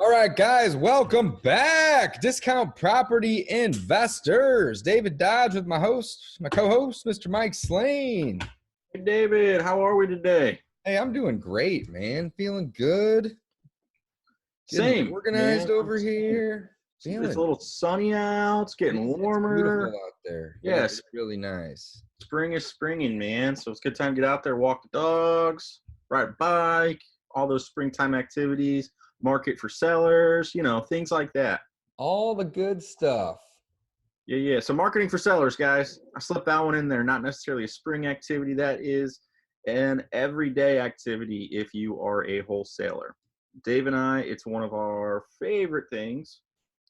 All right, guys, welcome back. Discount Property Investors. David Dodge with my co-host, Mr. Mike Slane. Hey, David, how are we today? Hey, I'm doing great, man. Feeling good. Getting Same, organized man. over here. It's a Feeling little sunny out. It's getting it's beautiful warmer. out there. It is Yes, really nice. spring is springing, man. So it's a good time to get out there, walk the dogs, ride a bike, all those springtime activities, market for sellers, things like that. All the good stuff. Yeah. So marketing for sellers, guys. I slipped that one in there. Not necessarily a spring activity. That is an everyday activity if you are a wholesaler. Dave and I, it's one of our favorite things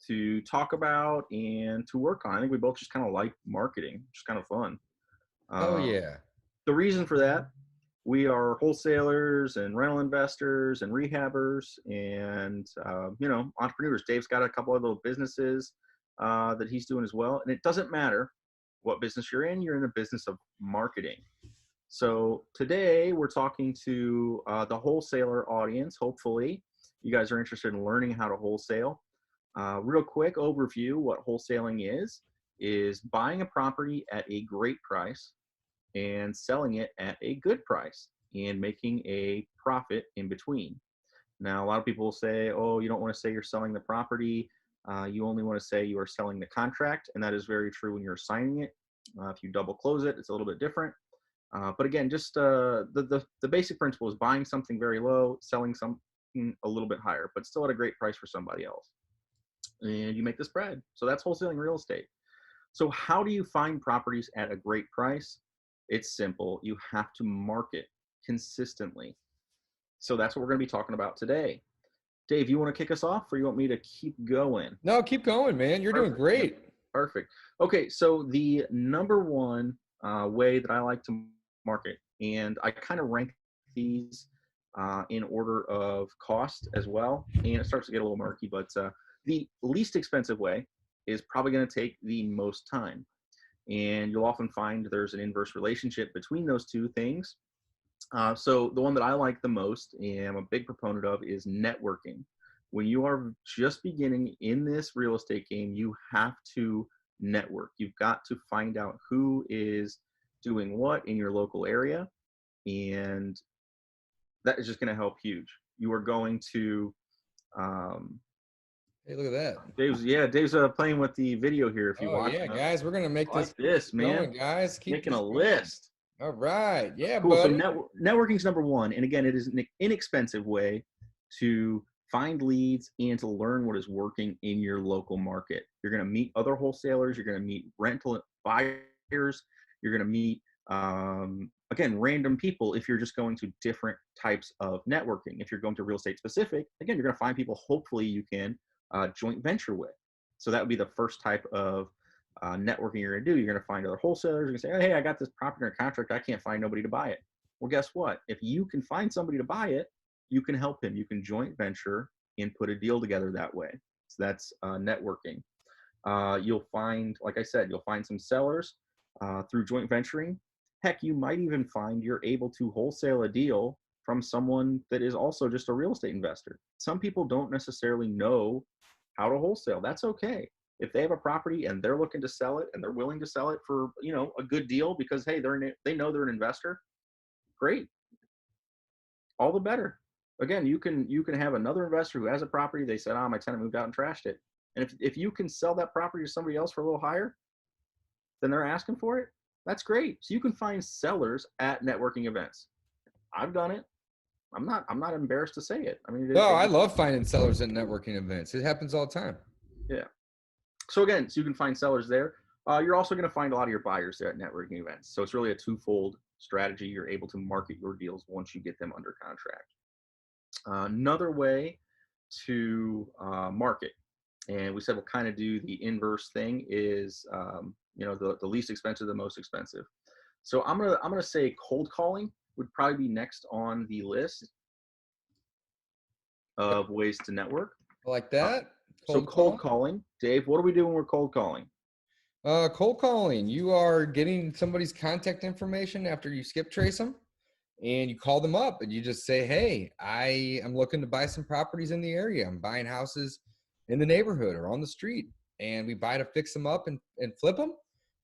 to talk about and to work on. I think we both just kind of like marketing, just kind of fun. Oh Um, yeah. the reason for that, we are wholesalers and rental investors and rehabbers and entrepreneurs. Dave's got a couple of little businesses that he's doing as well, and it doesn't matter what business you're in the business of marketing. So today we're talking to the wholesaler audience. Hopefully you guys are interested in learning how to wholesale. Real quick overview, what wholesaling is buying a property at a great price and selling it at a good price and making a profit in between. Now, a lot of people will say, oh, you don't want to say you're selling the property. You only want to say you are selling the contract. And that is very true when you're signing it. If you double close it, it's a little bit different. But again, just the basic principle is buying something very low, selling something a little bit higher, but still at a great price for somebody else. And you make the spread. So that's wholesaling real estate. So how do you find properties at a great price? It's simple. You have to market consistently. So that's what we're going to be talking about today. Dave, you want to kick us off or you want me to keep going? No, keep going, man. You're doing great. Perfect. Okay, so the number one way that I like to market, and I kind of rank these in order of cost as well, and it starts to get a little murky, but the least expensive way is probably going to take the most time. And you'll often find there's an inverse relationship between those two things. So the one that I like the most and I'm a big proponent of is networking. When you are just beginning in this real estate game, you have to network. You've got to find out who is doing what in your local area. And that is just going to help huge. You are going to, Hey, look at that. Dave's playing with the video here. If you Oh watch, yeah, guys, we're gonna make like this, man, going, guys. Keep making this a going. list. All right. Yeah, Cool. So buddy. networking is number one. And again, it is an inexpensive way to find leads and to learn what is working in your local market. You're going to meet other wholesalers. You're going to meet rental buyers. You're going to meet, again, random people if you're just going to different types of networking. If you're going to real estate specific, again, you're going to find people hopefully you can joint venture with. So that would be the first type of networking you're going to do. You're going to find other wholesalers. You're going to say, oh, hey, I got this property under contract. I can't find nobody to buy it. Well, guess what? If you can find somebody to buy it, you can help him. You can joint venture and put a deal together that way. So that's networking. You'll find, like I said, you'll find some sellers through joint venturing. Heck, you might even find you're able to wholesale a deal from someone that is also just a real estate investor. Some people don't necessarily know how to wholesale. That's okay. If they have a property and they're looking to sell it and they're willing to sell it for, a good deal because, hey, they know they're an investor, great. All the better. Again, you can have another investor who has a property. They said, my tenant moved out and trashed it. And if you can sell that property to somebody else for a little higher than they're asking for it, that's great. So you can find sellers at networking events. I've done it. I'm not embarrassed to say it. I mean, I love finding sellers at networking events. It happens all the time. Yeah. So again, so you can find sellers there. You're also going to find a lot of your buyers there at networking events. So it's really a twofold strategy. You're able to market your deals once you get them under contract. Another way to market, and we said we'll kind of do the inverse thing, is the least expensive, the most expensive. So I'm gonna say cold calling would probably be next on the list of ways to network. I like that. Cold calling. Dave, what do we do when we're cold calling? Cold calling. You are getting somebody's contact information after you skip trace them, and you call them up and you just say, hey, I am looking to buy some properties in the area. I'm buying houses in the neighborhood or on the street, and we buy to fix them up and flip them.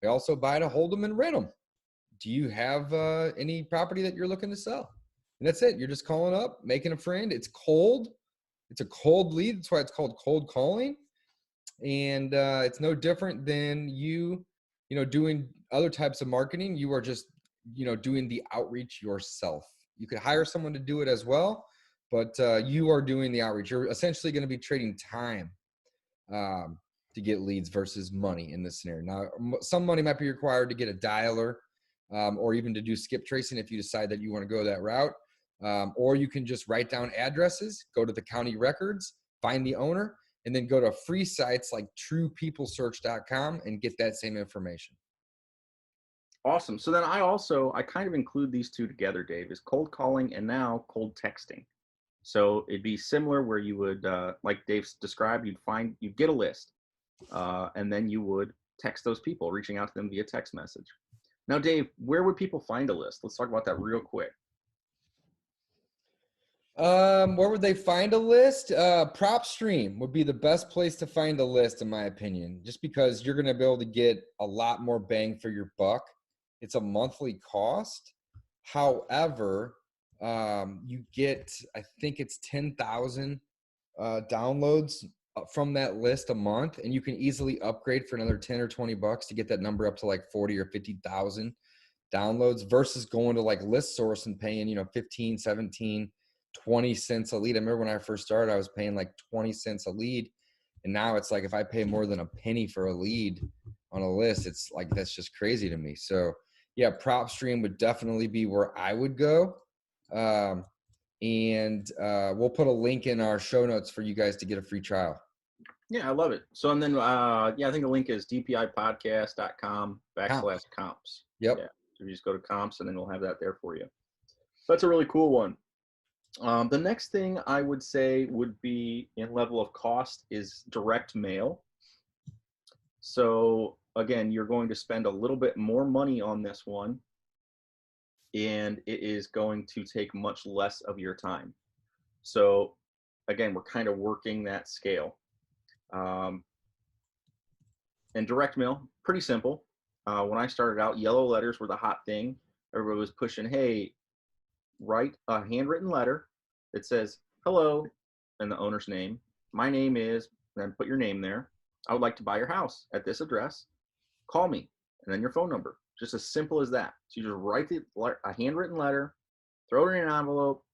We also buy to hold them and rent them. Do you have any property that you're looking to sell? And that's it. You're just calling up, making a friend. It's cold. It's a cold lead. That's why it's called cold calling. And it's no different than doing other types of marketing. You are just, doing the outreach yourself. You could hire someone to do it as well, but you are doing the outreach. You're essentially going to be trading time to get leads versus money in this scenario. Now, some money might be required to get a dialer or even to do skip tracing if you decide that you want to go that route. Or you can just write down addresses, go to the county records, find the owner, and then go to free sites like truepeoplesearch.com and get that same information. Awesome. So then I kind of include these two together, Dave, is cold calling and now cold texting. So it'd be similar where you would, like Dave's described, you'd get a list, and then you would text those people, reaching out to them via text message. Now, Dave, where would people find a list? Let's talk about that real quick. Where would they find a list? PropStream would be the best place to find a list, in my opinion, just because you're going to be able to get a lot more bang for your buck. It's a monthly cost. However, you get, I think it's 10,000 downloads from that list a month, and you can easily upgrade for another 10 or 20 bucks to get that number up to like 40 or 50,000 downloads versus going to like List Source and paying, 15, 17, 20 cents a lead. I remember when I first started, I was paying like 20 cents a lead. And now it's like, if I pay more than a penny for a lead on a list, it's like, that's just crazy to me. So yeah, PropStream would definitely be where I would go. And we'll put a link in our show notes for you guys to get a free trial. Yeah, I love it. So, and then, I think the link is dpipodcast.com/comps. Yep. Yeah. So you just go to comps and then we'll have that there for you. That's a really cool one. The next thing I would say would be in level of cost is direct mail. So again, you're going to spend a little bit more money on this one, and it is going to take much less of your time. So again, we're kind of working that scale. And direct mail, pretty simple. When I started out, yellow letters were the hot thing. Everybody was pushing, hey, write a handwritten letter that says, hello, and the owner's name. My name is, and then put your name there. I would like to buy your house at this address. Call me, and then your phone number. Just as simple as that. So you just write a handwritten letter, throw it in an envelope,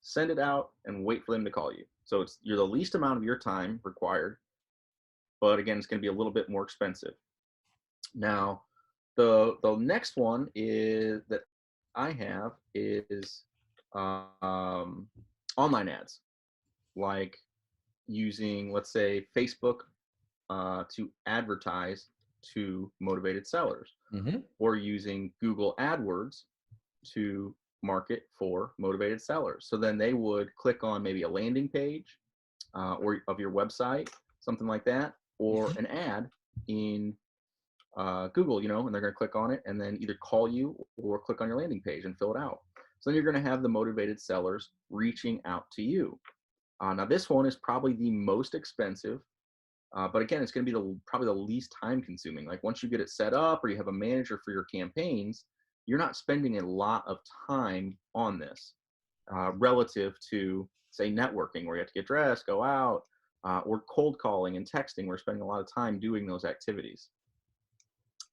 send it out, and wait for them to call you. So you're the least amount of your time required, but again, it's going to be a little bit more expensive. Now, the next one is that I have is online ads, like using, let's say, Facebook to advertise to motivated sellers, or using Google AdWords to market for motivated sellers. So then they would click on maybe a landing page or of your website, something like that, or an ad in Google, and they're going to click on it and then either call you or click on your landing page and fill it out. So then you're going to have the motivated sellers reaching out to you. Now this one is probably the most expensive, but again, it's going to be probably the least time consuming. Like once you get it set up or you have a manager for your campaigns, you're not spending a lot of time on this relative to, say, networking, where you have to get dressed, go out, or cold calling and texting. We're spending a lot of time doing those activities.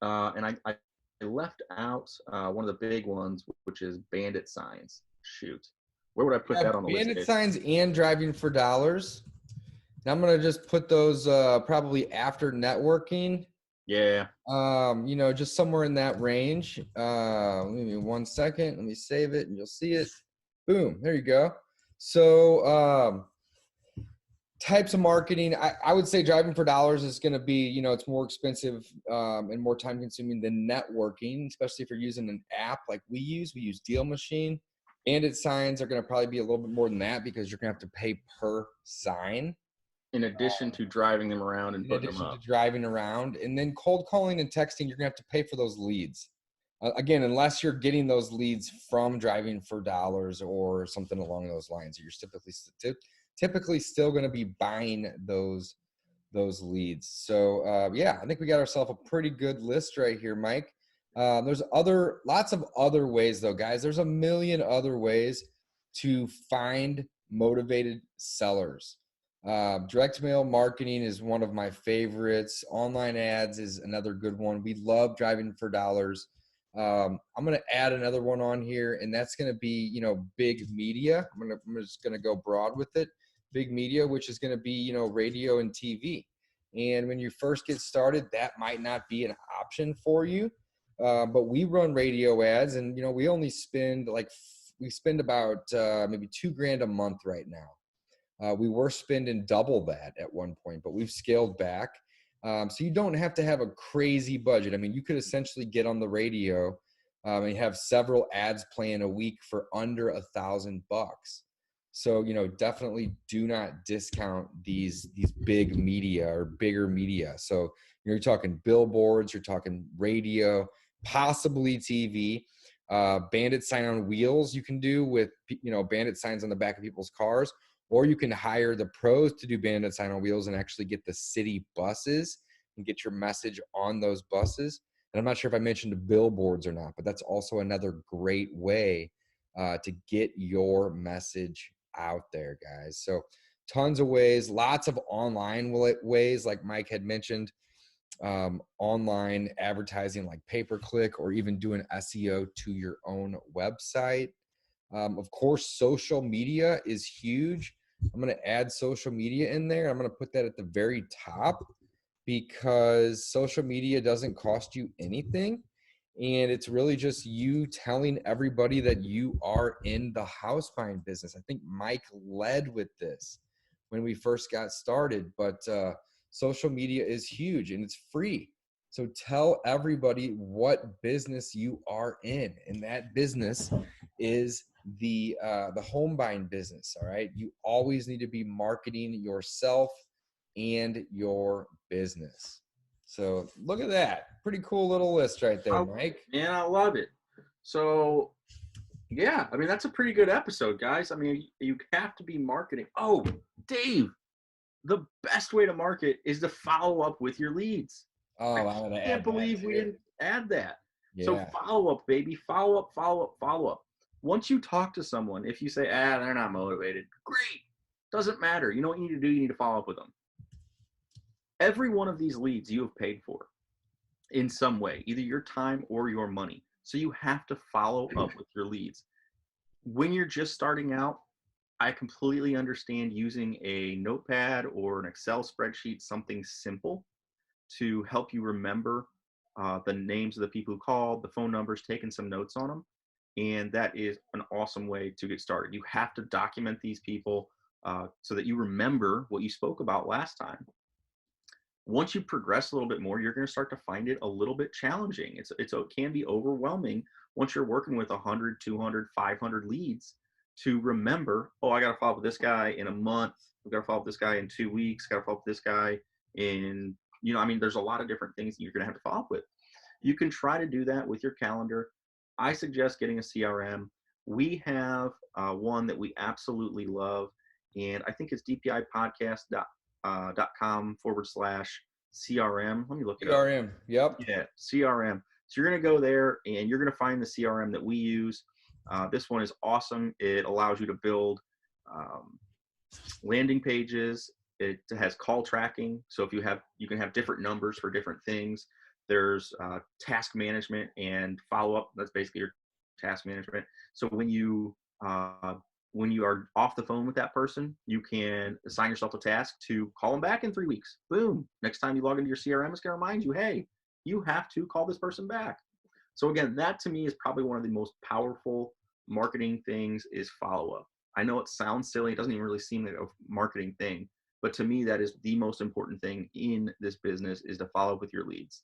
And I left out one of the big ones, which is bandit signs. Shoot. Where would I put that on the list? Bandit signs and driving for dollars. Now I'm going to just put those probably after networking. Yeah. Just somewhere in that range. Give me 1 second. Let me save it and you'll see it. Boom. There you go. So types of marketing, I would say driving for dollars is going to be, it's more expensive and more time consuming than networking, especially if you're using an app like we use. We use Deal Machine. Bandit signs are going to probably be a little bit more than that because you're going to have to pay per sign. In addition to driving them around and putting them up. Driving around. And then cold calling and texting, you're going to have to pay for those leads. Again, unless you're getting those leads from driving for dollars or something along those lines, you're typically still going to be buying those leads. So yeah, I think we got ourselves a pretty good list right here, Mike. There's lots of other ways though, guys. There's a million other ways to find motivated sellers. Direct mail marketing is one of my favorites. Online ads is another good one. We love driving for dollars. I'm going to add another one on here, and that's going to be, big media. I'm just going to go broad with it. Big media, which is going to be, radio and TV. And when you first get started, that might not be an option for you. But we run radio ads, and, we only spend we spend about maybe $2,000 a month right now. We were spending double that at one point, but we've scaled back. So you don't have to have a crazy budget. I mean, you could essentially get on the radio and have several ads playing a week for under $1,000. So, definitely do not discount these big media or bigger media. So you're talking billboards, you're talking radio, possibly TV. Bandit sign on wheels you can do with, bandit signs on the back of people's cars. Or you can hire the pros to do bandit sign on wheels and actually get the city buses and get your message on those buses. And I'm not sure if I mentioned the billboards or not, but that's also another great way to get your message out there, guys. So tons of ways, lots of online ways, like Mike had mentioned, online advertising like pay-per-click or even doing SEO to your own website. Of course, social media is huge. I'm going to add social media in there. I'm going to put that at the very top because social media doesn't cost you anything. And it's really just you telling everybody that you are in the house buying business. I think Mike led with this when we first got started, but social media is huge and it's free. So tell everybody what business you are in, and that business is the home buying business. All right, you always need to be marketing yourself and your business. So look at that, pretty cool little list right there, Mike. Man, I love it. So yeah, I mean that's a pretty good episode, guys. I mean you have to be marketing. Oh, Dave, the best way to market is to follow up with your leads. Oh, I can't believe we didn't add that. Yeah. So follow up, baby. Follow up, follow up, follow up. Once you talk to someone, if you say, they're not motivated, great. Doesn't matter. You know what you need to do? You need to follow up with them. Every one of these leads you have paid for in some way, either your time or your money. So you have to follow up with your leads. When you're just starting out, I completely understand using a notepad or an Excel spreadsheet, something simple to help you remember the names of the people who called, the phone numbers, taking some notes on them. And that is an awesome way to get started. You have to document these people so that you remember what you spoke about last time. Once you progress a little bit more, you're going to start to find it a little bit challenging. It can be overwhelming once you're working with 100, 200, 500 leads to remember, I got to follow up with this guy in a month. I've got to follow up with this guy in 2 weeks. Got to follow up with this guy in, there's a lot of different things that you're going to have to follow up with. You can try to do that with your calendar. I suggest getting a CRM. We have one that we absolutely love, and I think it's dpipodcast.com/CRM. Let me look it up. CRM, yep. Yeah, CRM. So you're going to go there, and you're going to find the CRM that we use. This one is awesome. It allows you to build landing pages. It has call tracking. So if you can have different numbers for different things. There's task management and follow-up. That's basically your task management. So when you are off the phone with that person, you can assign yourself a task to call them back in 3 weeks. Boom. Next time you log into your CRM, it's going to remind you, hey, you have to call this person back. So again, that to me is probably one of the most powerful marketing things is follow-up. I know it sounds silly. It doesn't even really seem like a marketing thing. But to me, that is the most important thing in this business is to follow up with your leads.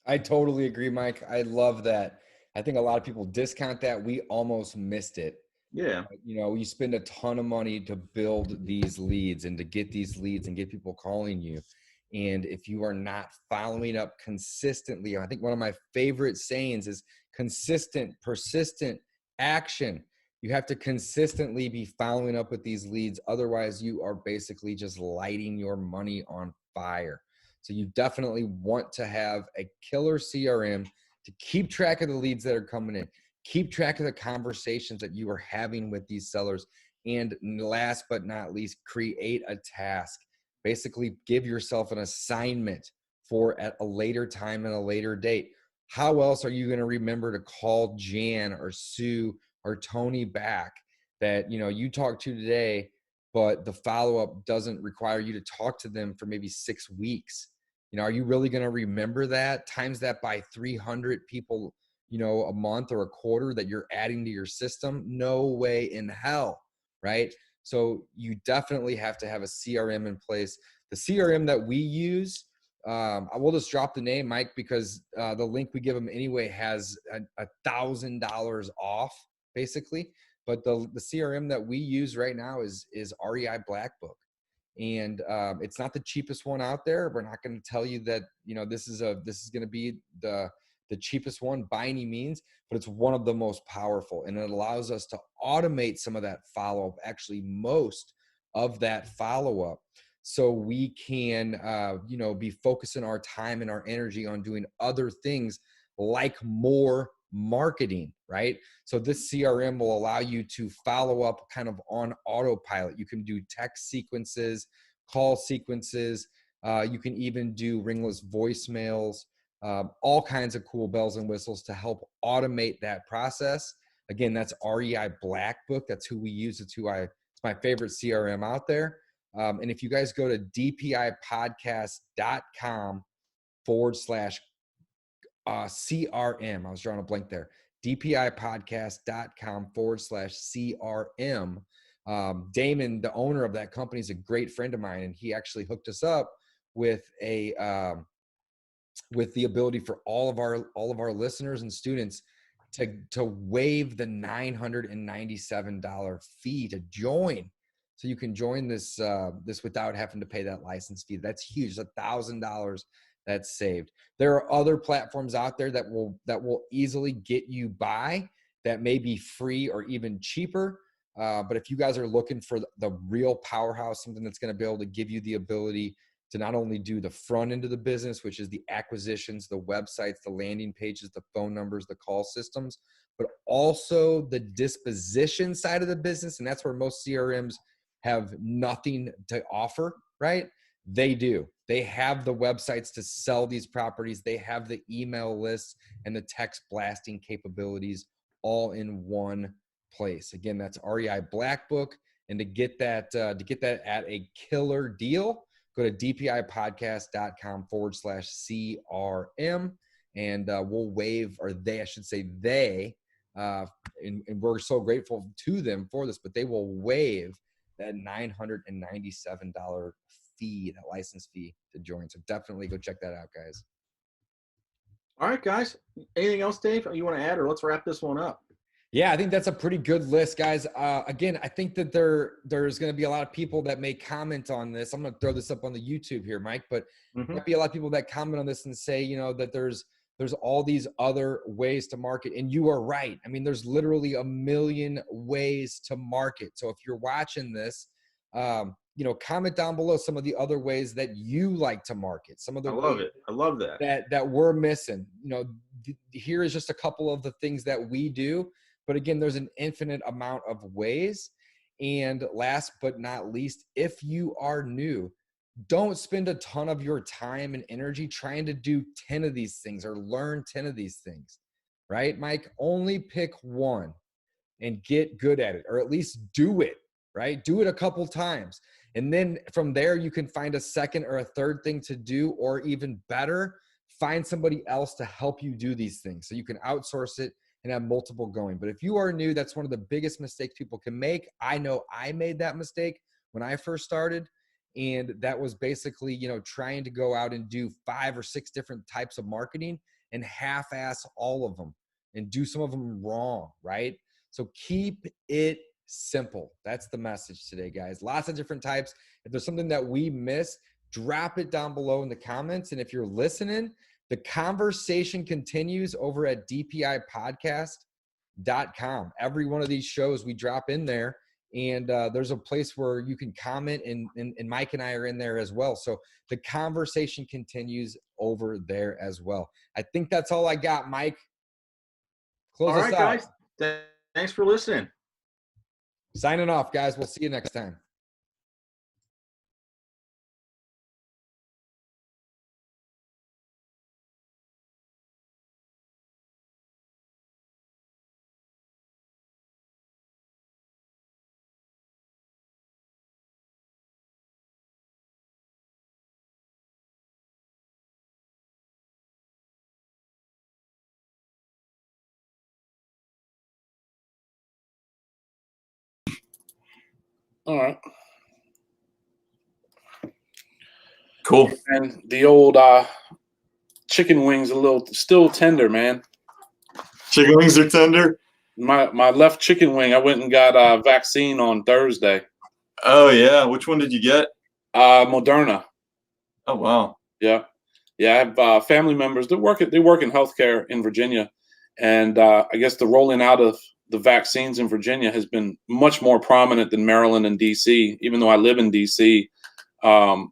I totally agree, Mike. I love that. I think a lot of people discount that. We almost missed it. Yeah. You spend a ton of money to build these leads and to get these leads and get people calling you. And if you are not following up consistently, I think one of my favorite sayings is consistent, persistent action. You have to consistently be following up with these leads. Otherwise, you are basically just lighting your money on fire. So you definitely want to have a killer CRM to keep track of the leads that are coming in, keep track of the conversations that you are having with these sellers. And last but not least, create a task. Basically, give yourself an assignment for at a later time and a later date. How else are you going to remember to call Jan or Sue or Tony back that you talked to today, but the follow-up doesn't require you to talk to them for maybe 6 weeks? Are you really going to remember that? Times that by 300 people, a month or a quarter that you're adding to your system? No way in hell, right? So you definitely have to have a CRM in place. The CRM that we use, I will just drop the name, Mike, because the link we give them anyway has $1,000 off, basically. But the CRM that we use right now is REI Black Book. And it's not the cheapest one out there. We're not going to tell you that this is going to be the cheapest one by any means, but it's one of the most powerful, and it allows us to automate some of that follow-up, actually most of that follow-up, so we can be focusing our time and our energy on doing other things like more marketing, right? So this CRM will allow you to follow up kind of on autopilot. You can do text sequences, call sequences. You can even do ringless voicemails, all kinds of cool bells and whistles to help automate that process. Again, that's REI Black Book. That's who we use. It's my favorite CRM out there. And if you guys go to dpipodcast.com / CRM. I was drawing a blank there. dpipodcast.com / CRM. Damon, the owner of that company, is a great friend of mine, and he actually hooked us up with with the ability for all of our listeners and students to waive the $997 fee to join. So you can join this without having to pay that license fee. That's huge. $1,000 that's saved. There are other platforms out there that will easily get you by, that may be free or even cheaper. But if you guys are looking for the real powerhouse, something that's going to be able to give you the ability to not only do the front end of the business, which is the acquisitions, the websites, the landing pages, the phone numbers, the call systems, but also the disposition side of the business. And that's where most CRMs have nothing to offer, right? They do. They have the websites to sell these properties. They have the email lists and the text blasting capabilities all in one place. Again, that's REI Black Book. And to get that at a killer deal, go to dpipodcast.com / CRM, and we'll waive, or they, I should say they, and we're so grateful to them for this, but they will waive that $997 fee, that license fee to join. So definitely go check that out, guys. All right, guys. Anything else, Dave, you want to add, or let's wrap this one up? Yeah, I think that's a pretty good list, guys. Again, I think that there's going to be a lot of people that may comment on this. I'm going to throw this up on the YouTube here, Mike, but might be a lot of people that comment on this and say, that there's all these other ways to market. And you are right. I mean, there's literally a million ways to market. So if you're watching this, comment down below some of the other ways that you like to market. Some of the I love it. I love that. That we're missing. Here is just a couple of the things that we do. But again, there's an infinite amount of ways. And last but not least, if you are new, don't spend a ton of your time and energy trying to do 10 of these things or learn 10 of these things, right, Mike? Only pick one and get good at it, or at least do it, right? Do it a couple times. And then from there, you can find a second or a third thing to do, or even better, find somebody else to help you do these things. So you can outsource it and have multiple going. But if you are new, that's one of the biggest mistakes people can make. I know I made that mistake when I first started. And that was basically, trying to go out and do 5 or 6 different types of marketing and half-ass all of them and do some of them wrong, right? So keep it simple. That's the message today, guys. Lots of different types. If there's something that we miss, drop it down below in the comments. And if you're listening, the conversation continues over at dpipodcast.com. Every one of these shows we drop in there, and there's a place where you can comment, and Mike and I are in there as well. So the conversation continues over there as well. I think that's all I got, Mike. Close us out. Guys. Thanks for listening. Signing off, guys. We'll see you next time. All right. Cool. And the old chicken wings still tender, man. Chicken wings are tender. My left chicken wing, I went and got a vaccine on Thursday. Oh yeah, which one did you get? Moderna. Oh wow. Yeah. I have family members that work in healthcare in Virginia, and I guess the rolling out of the vaccines in Virginia has been much more prominent than Maryland and DC. Even though I live in DC,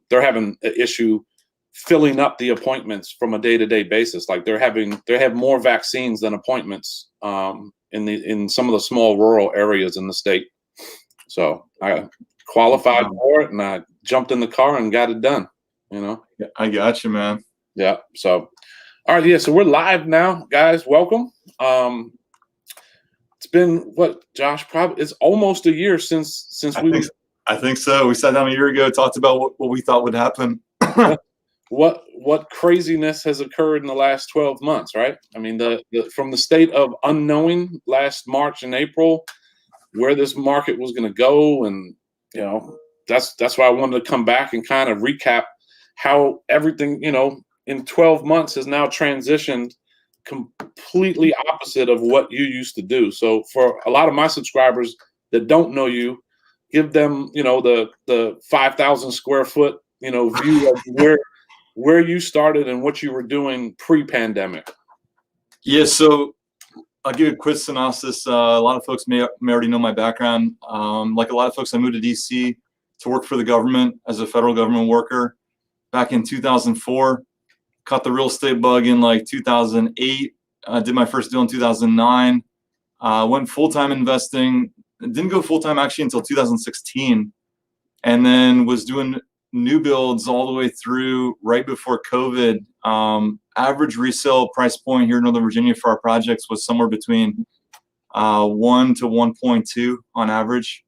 they're having an issue filling up the appointments from a day-to-day basis. Like they have more vaccines than appointments in some of the small rural areas in the state. So I qualified for it, and I jumped in the car and got it done. I got you, man. Yeah. So, all right. Yeah. So we're live now, guys. Welcome. It's been what, Josh? Probably it's almost a year since I think so. We sat down a year ago, talked about what we thought would happen. What craziness has occurred in the last 12 months, right? I mean, from the state of unknowing last March and April, where this market was going to go, and that's why I wanted to come back and kind of recap how everything in 12 months has now transitioned completely opposite of what you used to do. So for a lot of my subscribers that don't know you, give them the 5,000 square foot view of where you started and what you were doing pre-pandemic. Yeah, so I'll give a quick synopsis. A lot of folks may already know my background. Like a lot of folks, I moved to DC to work for the government as a federal government worker back in 2004. Caught the real estate bug in like 2008. Did my first deal in 2009. Went full-time investing. Didn't go full-time actually until 2016. And then was doing new builds all the way through right before COVID. Average resale price point here in Northern Virginia for our projects was somewhere between 1 to 1.2 on average.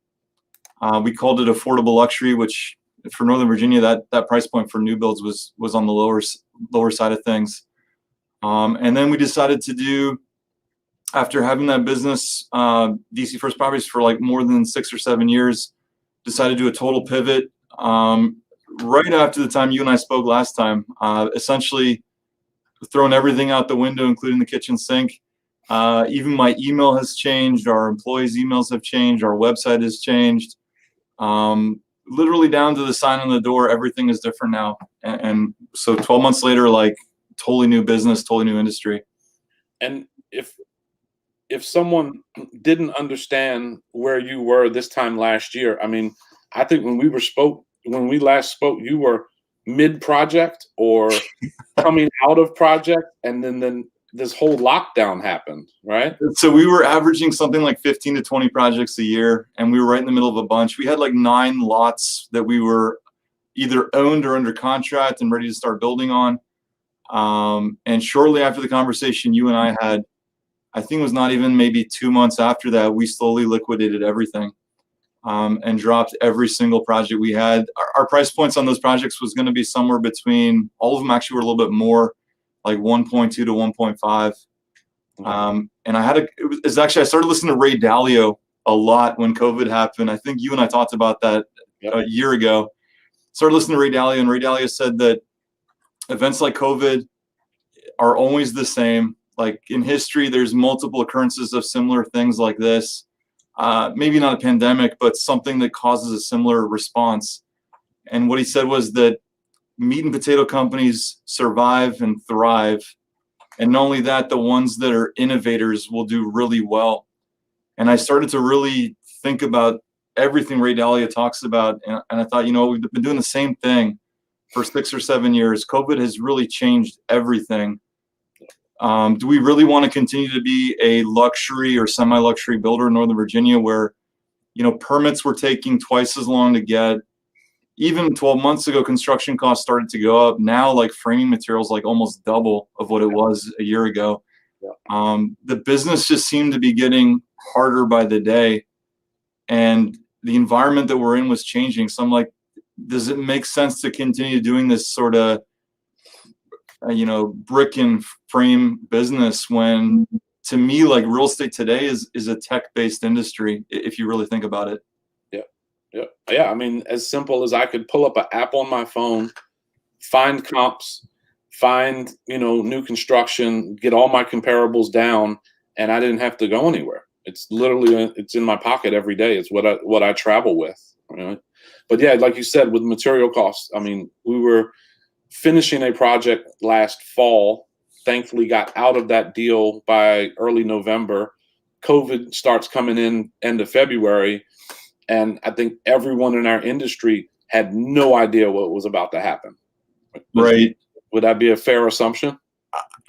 We called it affordable luxury, which for Northern Virginia, that price point for new builds was on the lower side of things. And then we decided to do, after having that business, DC First Properties for like more than 6 or 7 years, decided to do a total pivot. Right after the time you and I spoke last time, essentially throwing everything out the window, including the kitchen sink. Even my email has changed. Our employees' emails have changed. Our website has changed. Literally down to the sign on the door, everything is different now. And so 12 months later, like totally new business, totally new industry. And if someone didn't understand where you were this time last year, I mean, I think when we last spoke, you were mid-project or coming out of project, and then this whole lockdown happened, right? So we were averaging something like 15 to 20 projects a year, and we were right in the middle of a bunch. We had like 9 lots that we were either owned or under contract and ready to start building on. And shortly after the conversation you and I had, I think it was not even maybe 2 months after that, we slowly liquidated everything. And dropped every single project we had. Our price points on those projects was going to be somewhere between, all of them actually were a little bit more, like 1.2 to 1.5. And I started listening to Ray Dalio a lot when COVID happened. I think you and I talked about that a year ago. Started listening to Ray Dalio, and Ray Dalio said that events like COVID are always the same. Like in history, there's multiple occurrences of similar things like this. Maybe not a pandemic, but something that causes a similar response. And what he said was that meat and potato companies survive and thrive. And not only that, the ones that are innovators will do really well. And I started to really think about everything Ray Dalio talks about. And I thought, we've been doing the same thing for 6 or 7 years. COVID has really changed everything. Do we really want to continue to be a luxury or semi-luxury builder in Northern Virginia where, permits were taking twice as long to get? Even 12 months ago, construction costs started to go up. Now, like framing materials, like almost double of what it was a year ago. Yeah. The business just seemed to be getting harder by the day, and the environment that we're in was changing. So I'm like, does it make sense to continue doing this sort of, brick and frame business when, to me, like real estate today is a tech-based industry, if you really think about it? Yeah. I mean, as simple as I could pull up an app on my phone, find comps, find, new construction, get all my comparables down, and I didn't have to go anywhere. It's literally, it's in my pocket every day. It's what I travel with. But yeah, like you said, with material costs, I mean, we were finishing a project last fall, thankfully got out of that deal by early November. COVID starts coming in end of February. And I think everyone in our industry had no idea what was about to happen. Right. Would that be a fair assumption?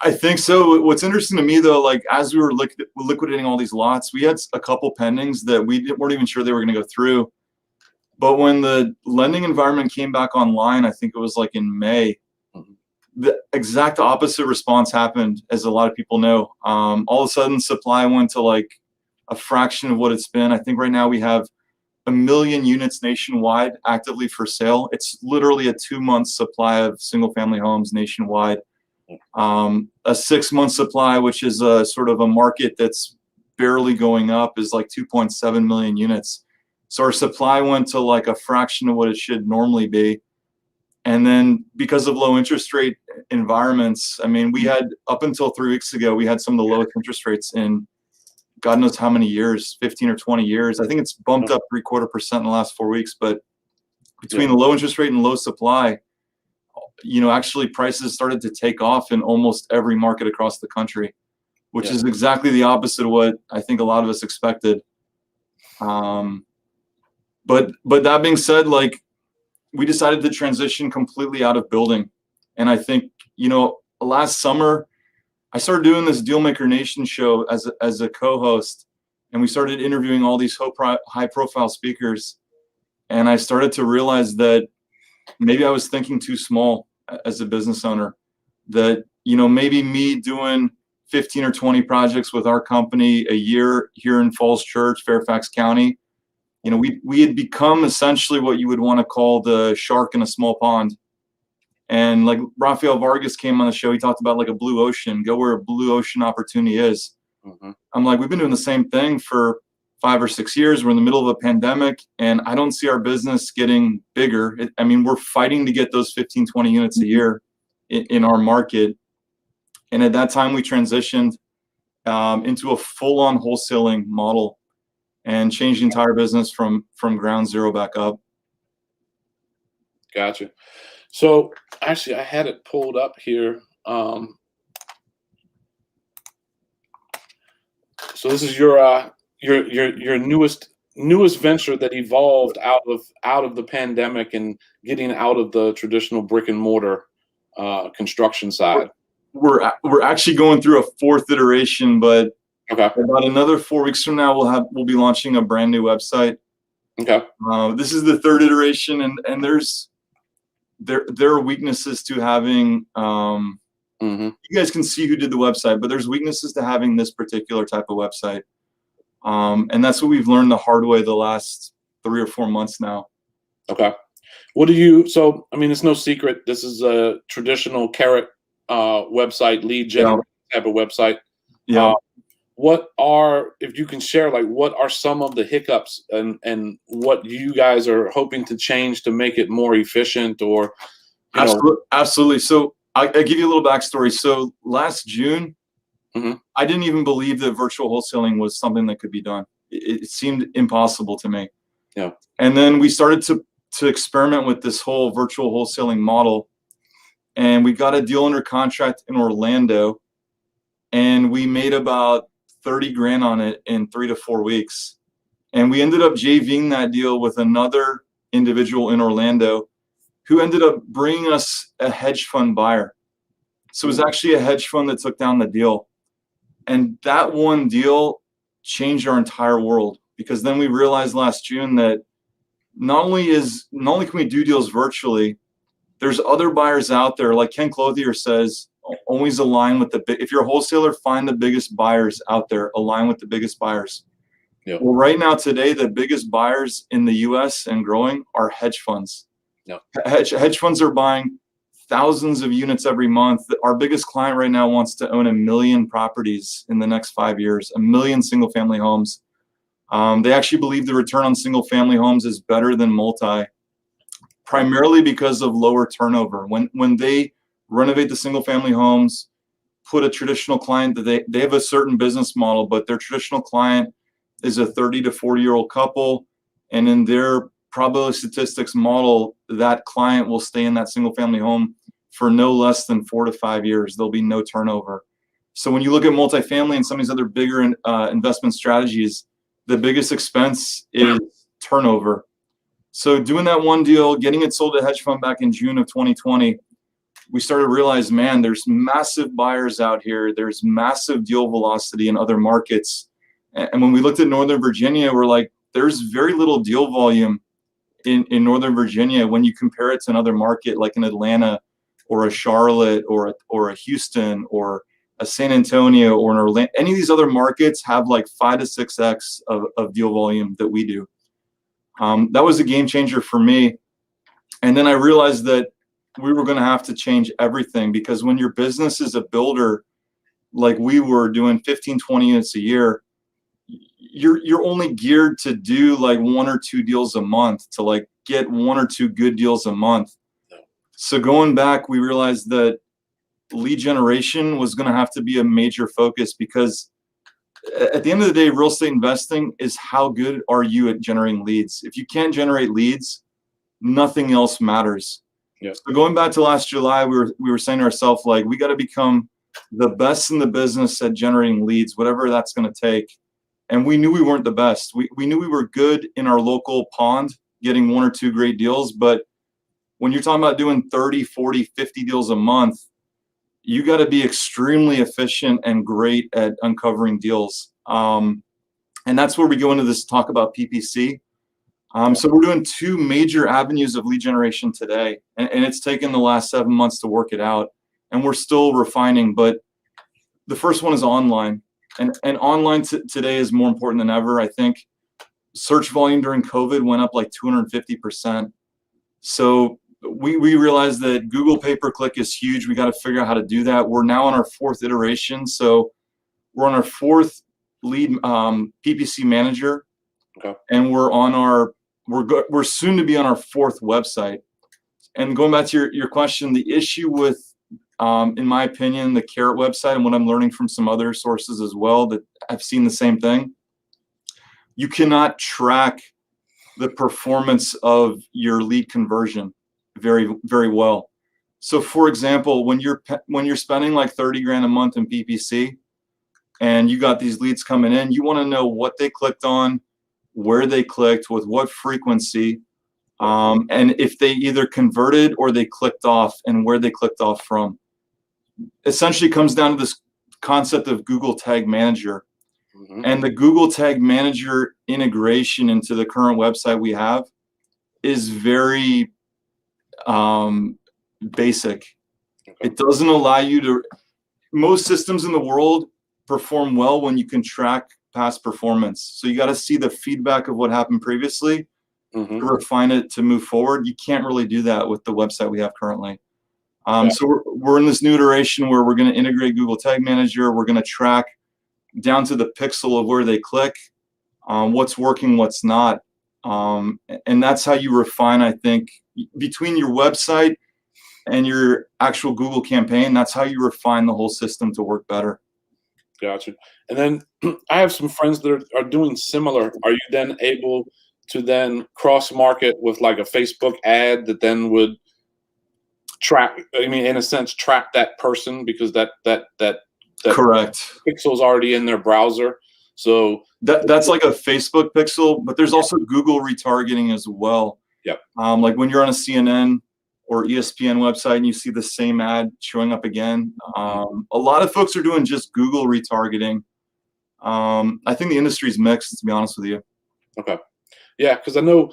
I think so. What's interesting to me, though, like as we were liquidating all these lots, we had a couple pendings that we weren't even sure they were going to go through. But when the lending environment came back online, I think it was like in May, the exact opposite response happened, as a lot of people know. All of a sudden, supply went to like a fraction of what it's been. I think right now we have 1 million units nationwide actively for sale. It's literally a 2-month supply of single family homes nationwide. A 6-month supply, which is a sort of a market that's barely going up, is like 2.7 million units. So our supply went to like a fraction of what it should normally be. And then because of low interest rate environments, I mean, we had up until 3 weeks ago, we had some of the lowest interest rates in God knows how many years, 15 or 20 years. I think it's bumped up 0.75% in the last 4 weeks. But between the low interest rate and low supply, actually prices started to take off in almost every market across the country, which is exactly the opposite of what I think a lot of us expected. But that being said, like we decided to transition completely out of building. And I think, last summer, I started doing this Dealmaker Nation show as a co-host, and we started interviewing all these high-profile speakers. And I started to realize that maybe I was thinking too small as a business owner. That maybe me doing 15 or 20 projects with our company a year here in Falls Church, Fairfax County, we had become essentially what you would want to call the shark in a small pond. And like Rafael Vargas came on the show, he talked about like a blue ocean, go where a blue ocean opportunity is. Mm-hmm. I'm like, we've been doing the same thing for 5 or 6 years. We're in the middle of a pandemic, and I don't see our business getting bigger. We're fighting to get those 15, 20 units a year in our market. And at that time, we transitioned into a full-on wholesaling model and changed the entire business from ground zero back up. Gotcha. So actually, I had it pulled up here. So this is your newest venture that evolved out of the pandemic and getting out of the traditional brick and mortar construction side. We're actually going through a 4th iteration, but okay. About another 4 weeks from now, we'll be launching a brand new website. Okay. This is the 3rd iteration, and there are weaknesses to having. You guys can see who did the website, but there's weaknesses to having this particular type of website, and that's what we've learned the hard way the last 3 or 4 months now. Okay. So I mean, it's no secret this is a traditional carrot website, lead gen type of website. Yeah. If you can share, like, what are some of the hiccups and what you guys are hoping to change to make it more efficient or, Absolutely. So I'll give you a little backstory. So last June, I didn't even believe that virtual wholesaling was something that could be done. It seemed impossible to me. Yeah. And then we started to experiment with this whole virtual wholesaling model. and we got a deal under contract in Orlando, and we made about 30 grand on it in 3 to 4 weeks. And we ended up JVing that deal with another individual in Orlando who ended up bringing us a hedge fund buyer. So it was actually a hedge fund that took down the deal. And that one deal changed our entire world, because then we realized last June that not only can we do deals virtually, there's other buyers out there. Like Ken Clothier says, always align with if you're a wholesaler, find the biggest buyers out there, align with the biggest buyers. Yep. Well, right now today, the biggest buyers in the US and growing are hedge funds. Yep. Hedge funds are buying thousands of units every month. Our biggest client right now wants to own 1 million properties in the next 5 years, 1 million single family homes. They actually believe the return on single family homes is better than multi, primarily because of lower turnover. When they renovate the single family homes, put a traditional client that they have a certain business model, but their traditional client is a 30 to 40-year-old couple, and in their probability statistics model, that client will stay in that single family home for no less than 4 to 5 years. There'll be no turnover. So when you look at multifamily and some of these other bigger investment strategies, the biggest expense is turnover. So doing that one deal, getting it sold to a hedge fund back in June of 2020, we started to realize, man, there's massive buyers out here. There's massive deal velocity in other markets. And when we looked at Northern Virginia, we're like, there's very little deal volume in Northern Virginia when you compare it to another market like an Atlanta or a Charlotte or a Houston or a San Antonio or an Orlando. Any of these other markets have like 5 to 6x of deal volume that we do. That was a game changer for me. And then I realized that we were going to have to change everything, because when your business is a builder, like we were doing 15, 20 units a year, you're only geared to do like 1 or 2 deals a month, to like get 1 or 2 good deals a month. So going back, we realized that lead generation was going to have to be a major focus, because at the end of the day, real estate investing is how good are you at generating leads. If you can't generate leads, nothing else matters. Yep. So going back to last July, we were saying to ourselves, like, we got to become the best in the business at generating leads, whatever that's going to take. And we knew we weren't the best. We knew we were good in our local pond, getting 1 or 2 great deals. But when you're talking about doing 30, 40, 50 deals a month, you got to be extremely efficient and great at uncovering deals. And that's where we go into this talk about PPC. So we're doing 2 major avenues of lead generation today, and it's taken the last 7 months to work it out, and we're still refining. But the first one is online, and online today is more important than ever. I think search volume during COVID went up like 250%. So we realized that Google pay-per-click is huge. We got to figure out how to do that. We're now on our 4th iteration, so we're on our 4th lead PPC manager, and we're soon to be on our 4th website. And going back to your question, the issue with, in my opinion, the Carrot website, and what I'm learning from some other sources as well that I've seen the same thing, you cannot track the performance of your lead conversion very, very well. So for example, when you're spending like 30 grand a month in PPC and you got these leads coming in, you want to know what they clicked on, where they clicked, with what frequency, and if they either converted or they clicked off, and where they clicked off from. Essentially comes down to this concept of Google Tag Manager. Mm-hmm. And the Google Tag Manager integration into the current website we have is very basic. It doesn't allow you to, most systems in the world perform well when you can track past performance. So you got to see the feedback of what happened previously, to refine it, to move forward. You can't really do that with the website we have currently. So we're in this new iteration where we're going to integrate Google Tag Manager. We're going to track down to the pixel of where they click, what's working, what's not. And that's how you refine, I think, between your website and your actual Google campaign, that's how you refine the whole system to work better. Gotcha. And then I have some friends that are doing similar. Are you then able to then cross market with like a Facebook ad that then would track. I mean, in a sense, track that person because that Correct. pixel's already in their browser. So that's like a Facebook pixel, but there's also Google retargeting as well. Yep. Like when you're on a CNN or ESPN website and you see the same ad showing up again. A lot of folks are doing just Google retargeting. I think the industry's mixed, to be honest with you. Okay. Yeah, because I know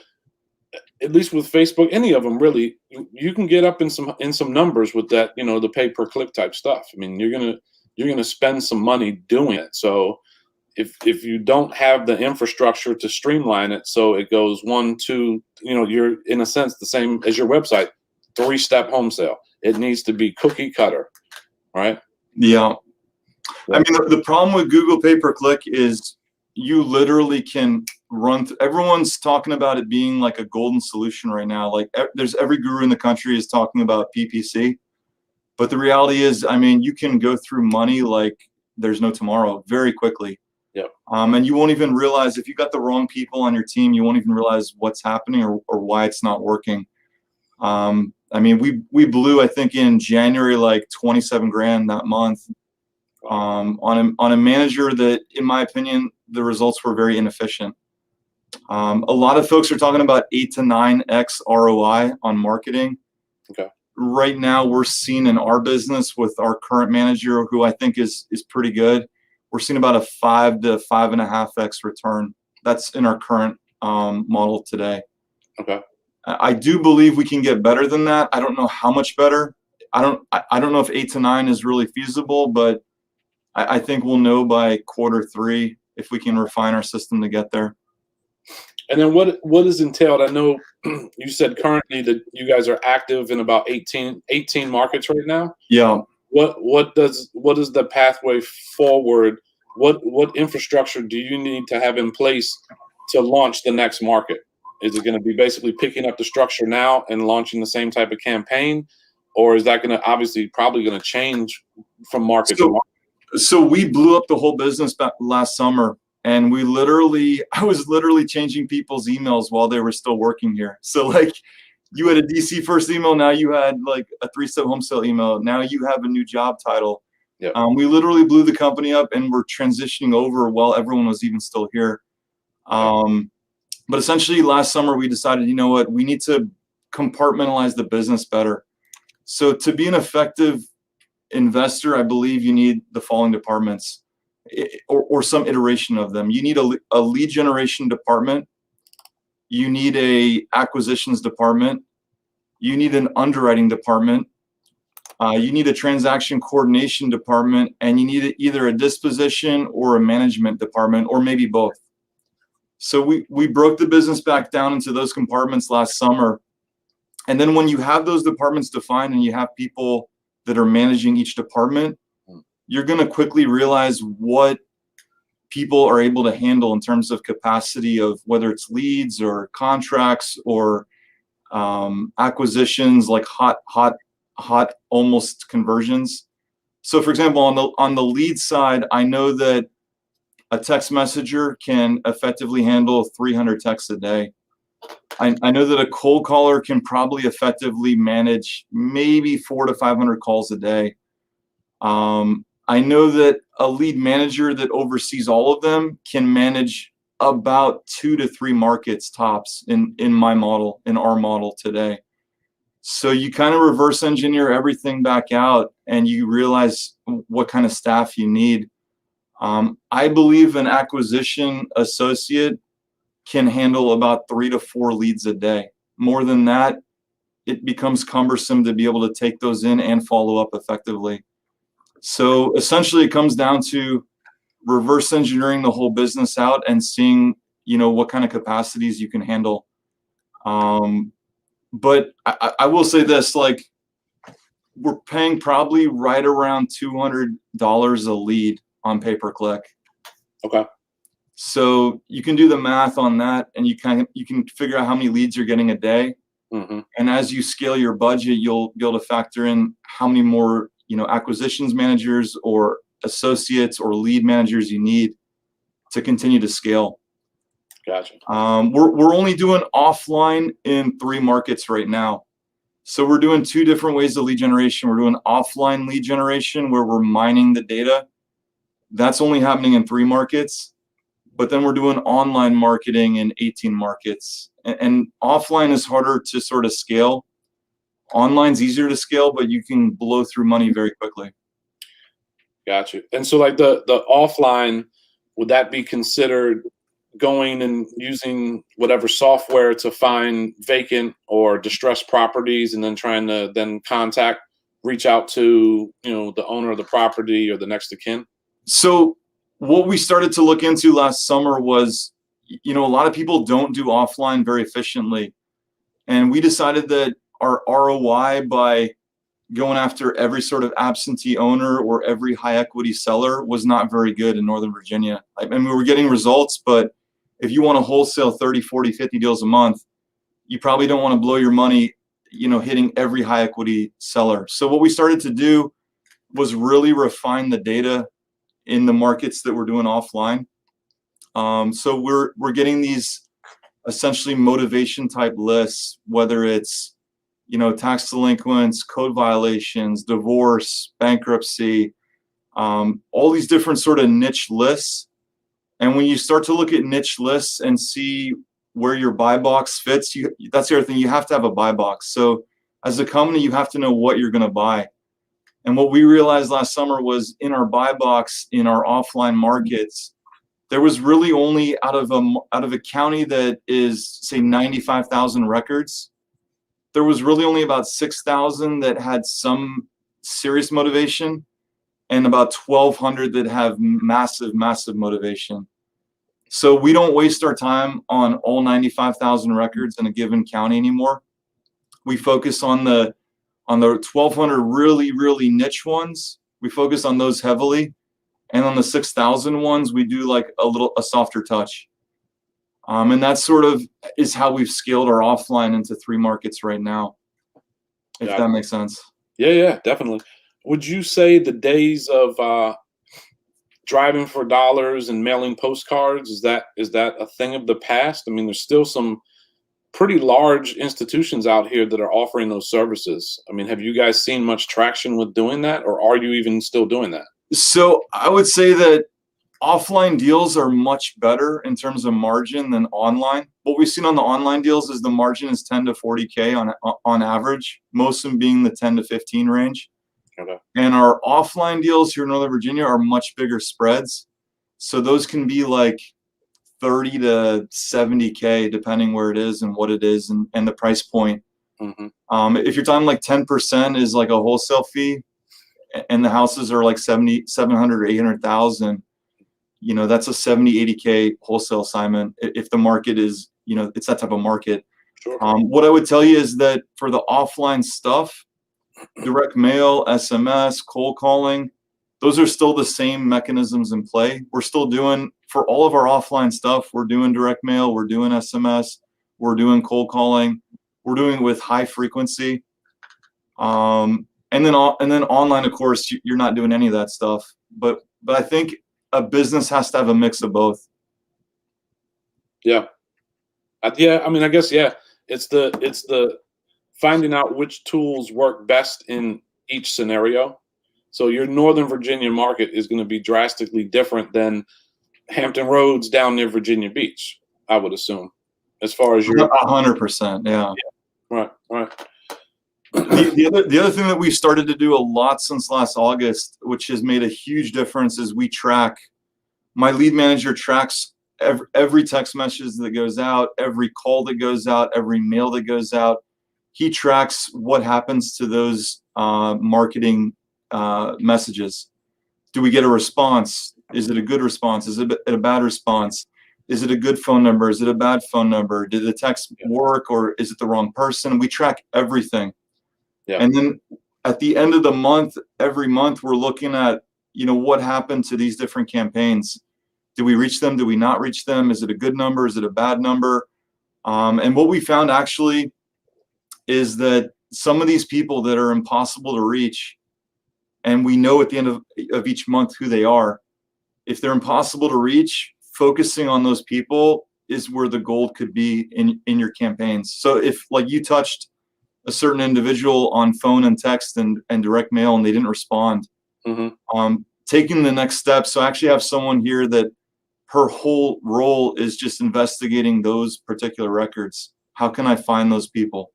at least with Facebook, any of them really, you can get up in some numbers with that, the pay per click type stuff. I mean, you're gonna spend some money doing it. So if you don't have the infrastructure to streamline it, so it goes 1, 2, you're in a sense the same as your website, 3-step home sale. It needs to be cookie cutter, right? Yeah. I mean, the problem with Google pay-per-click is you literally can run. Everyone's talking about it being like a golden solution right now. Like there's every guru in the country is talking about PPC. But the reality is, I mean, you can go through money like there's no tomorrow very quickly. Yep. And you won't even realize if you got the wrong people on your team, you won't even realize what's happening or why it's not working. I mean, we blew, I think in January, like 27 grand that month on a manager that, in my opinion, the results were very inefficient. A lot of folks are talking about 8 to 9x ROI on marketing. Okay. Right now, we're seeing in our business with our current manager, who I think is pretty good, we're seeing about a 5 to 5.5x return. That's in our current model today. Okay. I do believe we can get better than that. I don't know how much better. I don't know if 8 to 9 is really feasible, but I think we'll know by Q3 if we can refine our system to get there. And then what is entailed? I know you said currently that you guys are active in about 18 markets right now. Yeah. What is the pathway forward? What infrastructure do you need to have in place to launch the next market? Is it going to be basically picking up the structure now and launching the same type of campaign, or is that going to probably going to change from market to market? So we blew up the whole business back last summer, and I was literally changing people's emails while they were still working here. So like, you had a DC first email, now you had like a 3-step home sale email. Now you have a new job title. Yep. We literally blew the company up, and we're transitioning over while everyone was even still here. But essentially last summer we decided, you know what, we need to compartmentalize the business better. So to be an effective investor, I believe you need the following departments or some iteration of them. You need a lead generation department. You need a acquisitions department. You need an underwriting department. You need a transaction coordination department, and you need either a disposition or a management department, or maybe both. So we broke the business back down into those compartments last summer. And then when you have those departments defined and you have people that are managing each department, you're going to quickly realize what people are able to handle in terms of capacity of whether it's leads or contracts or acquisitions, like hot almost conversions. So for example, on the lead side, I know that a text messenger can effectively handle 300 texts a day. I know that a cold caller can probably effectively manage maybe 400 to 500 calls a day. I know that a lead manager that oversees all of them can manage about 2 to 3 markets tops in my model, in our model today. So you kind of reverse engineer everything back out, and you realize what kind of staff you need. I believe an acquisition associate can handle about 3 to 4 leads a day. More than that, it becomes cumbersome to be able to take those in and follow up effectively. So essentially it comes down to reverse engineering the whole business out and seeing, what kind of capacities you can handle. But I will say this, like, we're paying probably right around $200 a lead on pay-per-click. Okay. So you can do the math on that, and you can figure out how many leads you're getting a day. Mm-hmm. And as you scale your budget, you'll be able to factor in how many more, acquisitions managers or associates or lead managers you need to continue to scale. Gotcha. We're only doing offline in 3 markets right now. So we're doing two different ways of lead generation. We're doing offline lead generation where we're mining the data. That's only happening in 3 markets. But then we're doing online marketing in 18 markets. And offline is harder to sort of scale. Online's easier to scale, but you can blow through money very quickly. Gotcha. And so like the offline, would that be considered going and using whatever software to find vacant or distressed properties and then trying to then reach out to, the owner of the property or the next of kin? So what we started to look into last summer was, a lot of people don't do offline very efficiently. And we decided that our ROI by going after every sort of absentee owner or every high equity seller was not very good in Northern Virginia. I mean, we were getting results, but if you want to wholesale 30, 40, 50 deals a month, you probably don't want to blow your money, hitting every high equity seller. So what we started to do was really refine the data in the markets that we're doing offline. So we're getting these essentially motivation type lists, whether it's tax delinquents, code violations, divorce, bankruptcy, all these different sort of niche lists. And when you start to look at niche lists and see where your buy box fits, that's the other thing, you have to have a buy box. So as a company, you have to know what you're going to buy. And what we realized last summer was in our buy box, in our offline markets, there was really only out of a county that is, say, 95,000 records, there was really only about 6,000 that had some serious motivation and about 1,200 that have massive motivation. So we don't waste our time on all 95,000 records in a given county anymore. We focus on the 1,200 really niche ones. We focus on those heavily. And on the 6,000 ones, we do like a softer touch. And that sort of is how we've scaled our offline into 3 markets right now, if that makes sense. Yeah, definitely. Would you say the days of driving for dollars and mailing postcards, is that a thing of the past? I mean, there's still some pretty large institutions out here that are offering those services. I mean, have you guys seen much traction with doing that, or are you even still doing that? So I would say that offline deals are much better in terms of margin than online. What we've seen on the online deals is the margin is 10 to 40K on average, most of them being the 10 to 15 range. Okay. And our offline deals here in Northern Virginia are much bigger spreads. So those can be like 30 to 70K, depending where it is and what it is and the price point. Mm-hmm. If you're talking like 10% is like a wholesale fee and the houses are like 700 or 800,000, that's a 70, 80K wholesale assignment. If the market is, it's that type of market. Sure. What I would tell you is that for the offline stuff, direct mail, SMS, cold calling, those are still the same mechanisms in play. We're still doing, for all of our offline stuff, we're doing direct mail, we're doing SMS, we're doing cold calling, we're doing it with high frequency. And then online, of course, you're not doing any of that stuff. But I think a business has to have a mix of both. Yeah. I mean, I guess, it's the finding out which tools work best in each scenario. So your Northern Virginia market is going to be drastically different than Hampton Roads down near Virginia Beach, I would assume, as far as your 100%. Yeah. Right. The other thing that we've started to do a lot since last August, which has made a huge difference, is my lead manager tracks every text message that goes out, every call that goes out, every mail that goes out. He tracks what happens to those marketing messages. Do we get a response? Is it a good response? Is it a bad response? Is it a good phone number? Is it a bad phone number? Did the text work, or is it the wrong person? We track everything. Yeah. And then at the end of the month, every month, we're looking at, what happened to these different campaigns. Did we reach them? Did we not reach them? Is it a good number? Is it a bad number? And what we found actually is that some of these people that are impossible to reach, and we know at the end of each month who they are, if they're impossible to reach, focusing on those people is where the gold could be in your campaigns. So if, like you touched a certain individual on phone and text and direct mail, and they didn't respond. Taking the next step. So I actually have someone here that her whole role is just investigating those particular records. How can I find those people?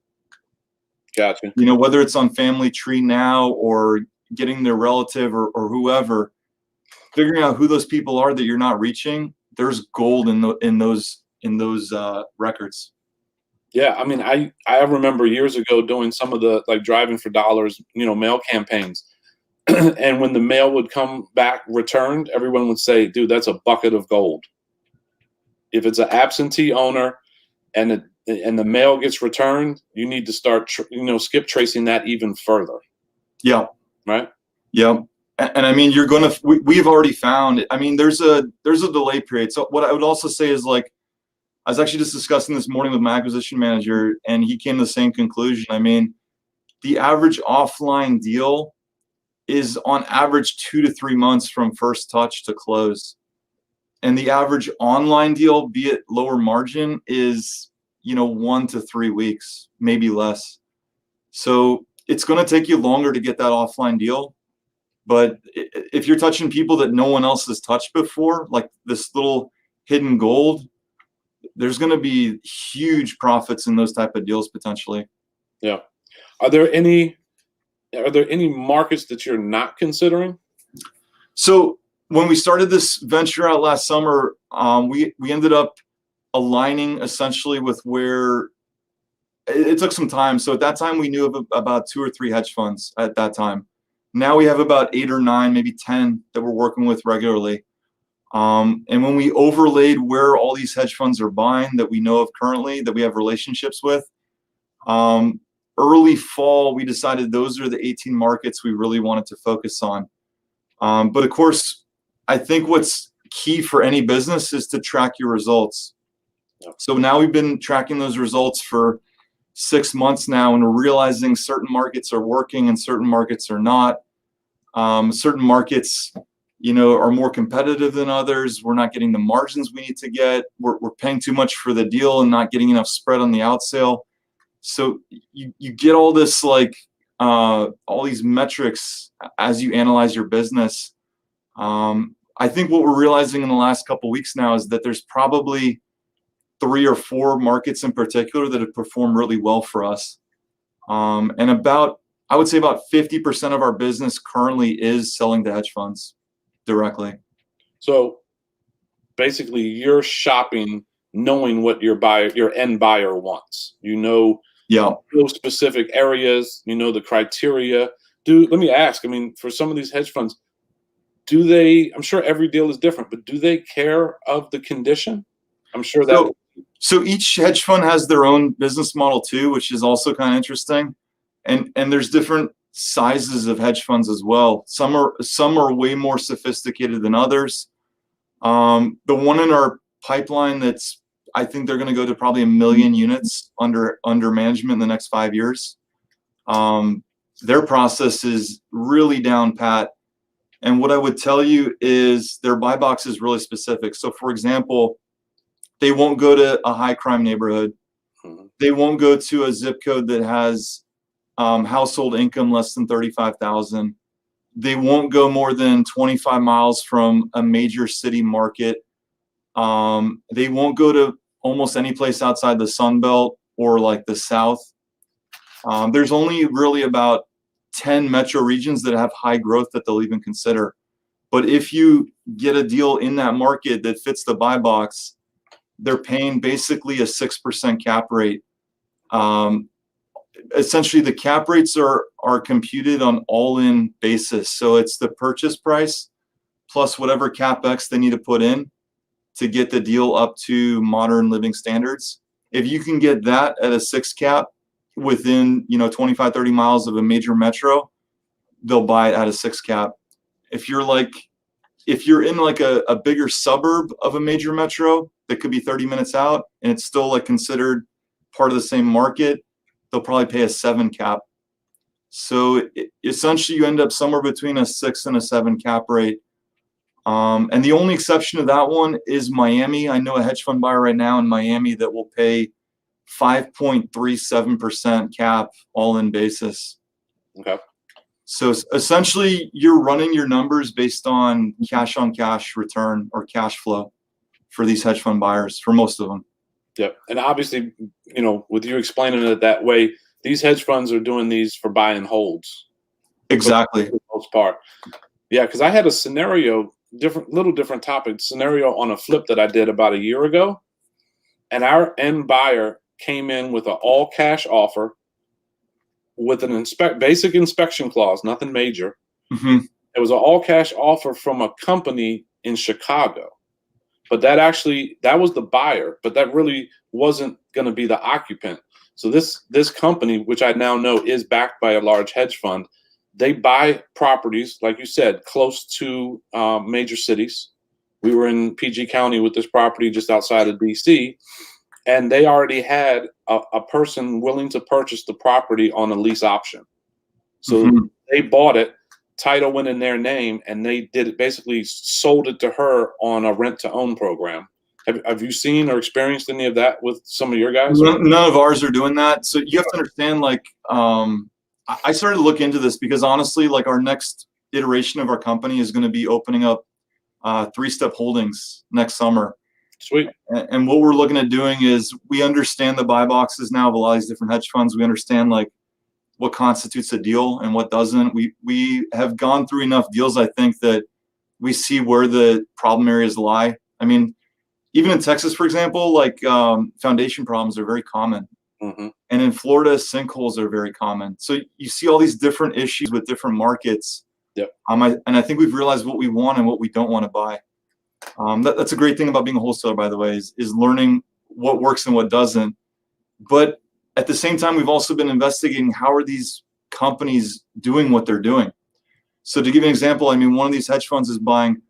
Gotcha. You know, whether it's on Family Tree now or getting their relative or whoever, figuring out who those people are that you're not reaching. There's gold in those records. Yeah, I mean, I remember years ago doing some of the like driving for dollars, mail campaigns. And when the mail would come back returned, everyone would say, dude, that's a bucket of gold. If it's an absentee owner and the mail gets returned, you need to start, skip tracing that even further. Yeah. Right. Yeah. And I mean, we've already found, I mean, there's a delay period. So what I would also say is, like, I was actually just discussing this morning with my acquisition manager, and he came to the same conclusion. I mean, the average offline deal is on average 2 to 3 months from first touch to close. And the average online deal, be it lower margin, is, 1 to 3 weeks, maybe less. So it's going to take you longer to get that offline deal. But if you're touching people that no one else has touched before, like this little hidden gold, there's going to be huge profits in those type of deals potentially. Yeah. Are there any markets that you're not considering? So when we started this venture out last summer, we ended up aligning essentially with where it took some time. So at that time, we knew of about 2 or 3 hedge funds at that time. Now we have about 8 or 9, maybe 10 that we're working with regularly. And when we overlaid where all these hedge funds are buying that we know of currently, that we have relationships with, early fall, we decided those are the 18 markets we really wanted to focus on. But of course, I think what's key for any business is to track your results. So now we've been tracking those results for 6 months now, and we're realizing certain markets are working and certain markets are not. Certain markets, are more competitive than others. We're not getting the margins we need to get. We're paying too much for the deal and not getting enough spread on the out sale. So you get all this, like, all these metrics as you analyze your business. I think what we're realizing in the last couple of weeks now is that there's probably 3 or 4 markets in particular that have performed really well for us. And I would say about 50% of our business currently is selling to hedge funds directly. So basically you're shopping knowing what your end buyer wants. Those specific areas, the criteria. Let me ask, I mean, for some of these hedge funds, I'm sure every deal is different, but do they care of the condition? I'm sure that. So each hedge fund has their own business model too, which is also kind of interesting. And there's different sizes of hedge funds as well. Some are way more sophisticated than others. The one in our pipeline I think they're going to go to probably 1 million units under management in the next 5 years. Their process is really down pat. And what I would tell you is their buy box is really specific. So for example, they won't go to a high crime neighborhood. They won't go to a zip code that has household income less than 35,000. They won't go more than 25 miles from a major city market. They won't go to almost any place outside the Sun Belt or like the South. There's only really about 10 metro regions that have high growth that they'll even consider. But if you get a deal in that market that fits the buy box, they're paying basically a 6% cap rate. Essentially, the cap rates are computed on all-in basis. So it's the purchase price plus whatever CapEx they need to put in to get the deal up to modern living standards. If you can get that at a 6 cap within 25, 30 miles of a major metro, they'll buy it at a 6 cap. If you're in like a bigger suburb of a major metro that could be 30 minutes out and it's still like considered part of the same market, they'll probably pay a 7 cap. So essentially you end up somewhere between a 6 and a 7 cap rate. And the only exception to that one is Miami. I know a hedge fund buyer right now in Miami that will pay 5.37% cap all-in basis. Okay. So essentially, you're running your numbers based on cash-on-cash return or cash flow for these hedge fund buyers, for most of them. Yep. And obviously, with you explaining it that way, these hedge funds are doing these for buy and holds. Exactly. For the most part. Yeah, because I had a scenario, different topic, scenario on a flip that I did about a year ago. And our end buyer came in with an all-cash offer with an basic inspection clause, nothing major. Mm-hmm. It was an all-cash offer from a company in Chicago. But that was the buyer, but that really wasn't going to be the occupant. So this company, which I now know is backed by a large hedge fund, they buy properties, like you said, close to major cities. We were in PG County with this property just outside of DC, and they already had a person willing to purchase the property on a lease option. So they bought it, title went in their name, and they basically sold it to her on a rent-to-own program. Have you seen or experienced any of that with some of your guys? None of ours are doing that. So you have to understand, like, I started to look into this because honestly, like, our next iteration of our company is going to be opening up 3-step holdings next summer. Sweet. And what we're looking at doing is we understand the buy boxes now of a lot of these different hedge funds. We understand like what constitutes a deal and what doesn't. We have gone through enough deals, I think, that we see where the problem areas lie. I mean, even in Texas, for example, like foundation problems are very common. Mm-hmm. And in Florida, sinkholes are very common. So you see all these different issues with different markets. Yep. And I think we've realized what we want and what we don't want to buy. That's a great thing about being a wholesaler, by the way, is learning what works and what doesn't. But at the same time, we've also been investigating how are these companies doing what they're doing. So to give you an example, I mean, one of these hedge funds is buying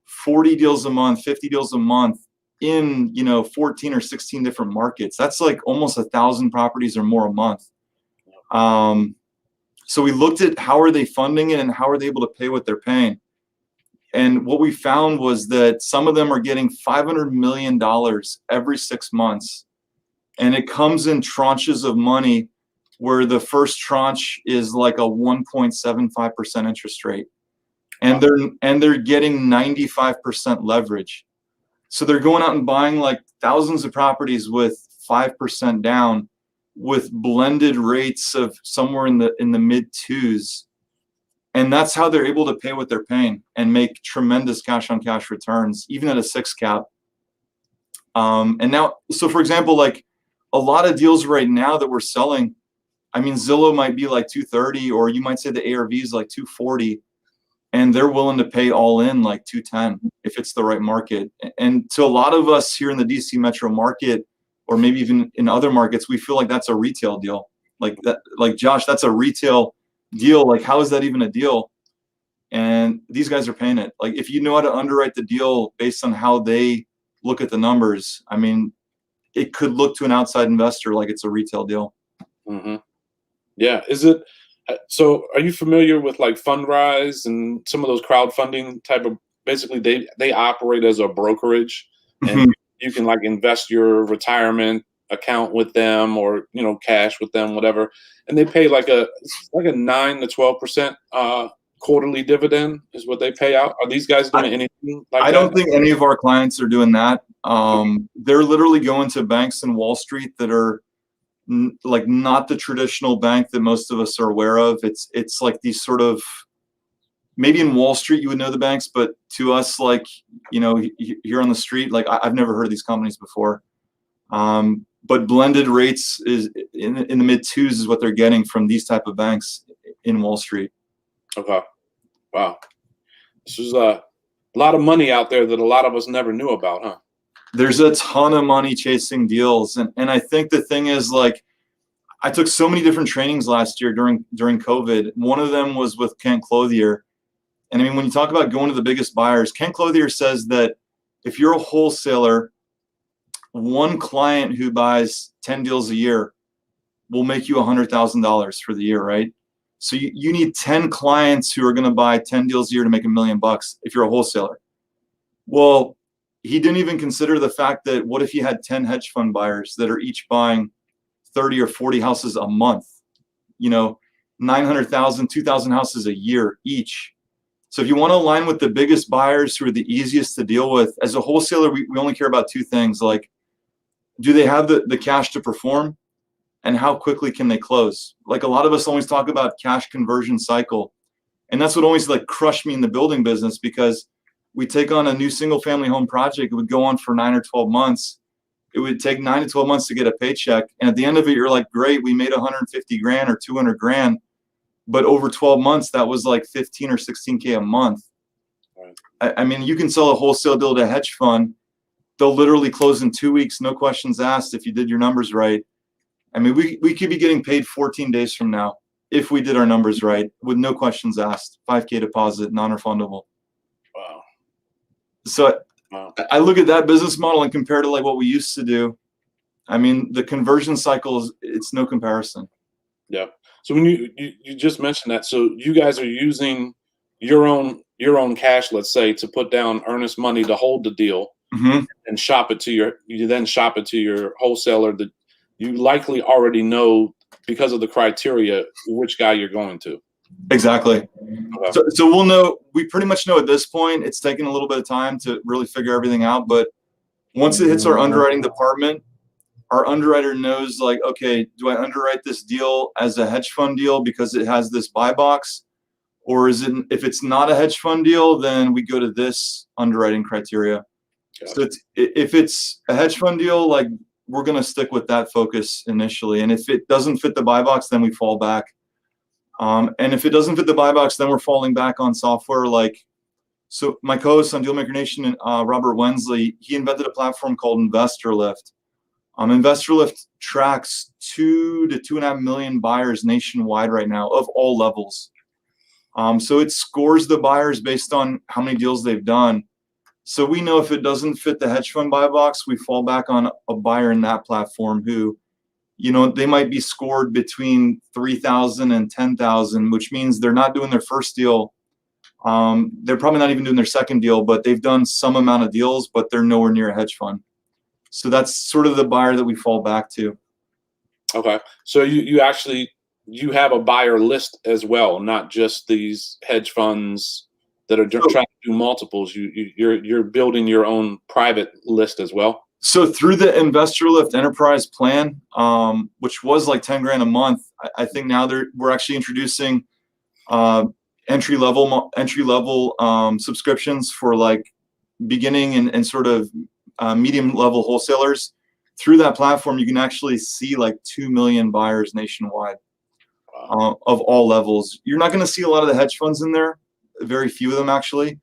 40 deals a month, 50 deals a month in 14 or 16 different markets. That's like almost 1,000 properties or more a month. So we looked at how are they funding it and how are they able to pay what they're paying. And what we found was that some of them are getting $500 million every 6 months. And it comes in tranches of money where the first tranche is like a 1.75% interest rate. And they're getting 95% leverage. So they're going out and buying like thousands of properties with 5% down with blended rates of somewhere in the mid twos. And that's how they're able to pay what they're paying and make tremendous cash on cash returns, even at a 6 cap. And now, so for example, like a lot of deals right now that we're selling, I mean, Zillow might be like 230, or you might say the ARV is like 240, and they're willing to pay all in like 210 if it's the right market. And to a lot of us here in the DC metro market, or maybe even in other markets, we feel like that's a retail deal. Like that, like Josh, that's a retail deal. Like, how is that even a deal? And these guys are paying it. Like, if you know how to underwrite the deal based on how they look at the numbers, I mean, it could look to an outside investor like it's a retail deal. Mm-hmm. Yeah. Is it? So are you familiar with like Fundrise and some of those crowdfunding type of, basically they operate as a brokerage, and you can like invest your retirement account with them, or cash with them, whatever, and they pay like a 9 to 12% quarterly dividend is what they pay out. Are these guys doing anything like that? I don't think any of our clients are doing that. They're literally going to banks in Wall Street that are like not the traditional bank that most of us are aware of. It's like these sort of, maybe in Wall Street you would know the banks, but to us, like, here on the street, like I've never heard of these companies before. But blended rates is in the mid twos is what they're getting from these type of banks in Wall Street. Okay. Wow. This is a lot of money out there that a lot of us never knew about, huh? There's a ton of money chasing deals. And I think the thing is, like, I took so many different trainings last year during COVID. One of them was with Kent Clothier. And I mean, when you talk about going to the biggest buyers, Kent Clothier says that if you're a wholesaler, one client who buys 10 deals a year will make you $100,000 for the year, right? So you need 10 clients who are going to buy 10 deals a year to make $1 million if you're a wholesaler. Well, he didn't even consider the fact that what if you had 10 hedge fund buyers that are each buying 30 or 40 houses a month, 900,000, 2,000 houses a year each. So if you want to align with the biggest buyers who are the easiest to deal with, as a wholesaler, we only care about two things. Like, do they have the cash to perform, and how quickly can they close? Like, a lot of us always talk about cash conversion cycle. And that's what always like crushed me in the building business, because we take on a new single family home project. It would go on for 9 or 12 months. It would take 9 to 12 months to get a paycheck. And at the end of it, you're like, great, we made 150 grand or 200 grand. But over 12 months, that was like 15 or 16K a month. Right. I mean, you can sell a wholesale deal to a hedge fund. They'll literally close in 2 weeks, no questions asked, if you did your numbers right. I mean, we could be getting paid 14 days from now if we did our numbers right, with no questions asked. 5K deposit, non-refundable. Wow. So I look at that business model and compare to like what we used to do. I mean, the conversion cycle it's no comparison. Yeah. So when you just mentioned that, so you guys are using your own cash, let's say, to put down earnest money to hold the deal, and then shop it to your wholesaler that you likely already know, because of the criteria, which guy you're going to. Exactly. Okay. So we'll know. We pretty much know at this point. It's taken a little bit of time to really figure everything out, but once it hits our underwriting department, our underwriter knows, like, okay, do I underwrite this deal as a hedge fund deal because it has this buy box? Or is it, if it's not a hedge fund deal, then we go to this underwriting criteria. So if it's a hedge fund deal, like, we're going to stick with that focus initially. And if it doesn't fit the buy box, then we fall back. And if it doesn't fit the buy box, then we're falling back on software. So my co-host on Dealmaker Nation, Robert Wensley, he invented a platform called InvestorLift. InvestorLift tracks 2 to 2.5 million buyers nationwide right now, of all levels. So it scores the buyers based on how many deals they've done. So we know if it doesn't fit the hedge fund buy box, we fall back on a buyer in that platform who, they might be scored between 3,000 and 10,000, which means they're not doing their first deal. They're probably not even doing their second deal, but they've done some amount of deals, but they're nowhere near a hedge fund. So that's sort of the buyer that we fall back to. Okay. So you have a buyer list as well, not just these hedge funds that are trying to do multiples. You're building your own private list as well. So through the InvestorLift Enterprise plan, which was like 10 grand a month, I think now we're actually introducing entry level subscriptions for like beginning and sort of medium level wholesalers. Through that platform, you can actually see like 2 million buyers nationwide, of all levels. You're not going to see a lot of the hedge funds in there, very few of them actually.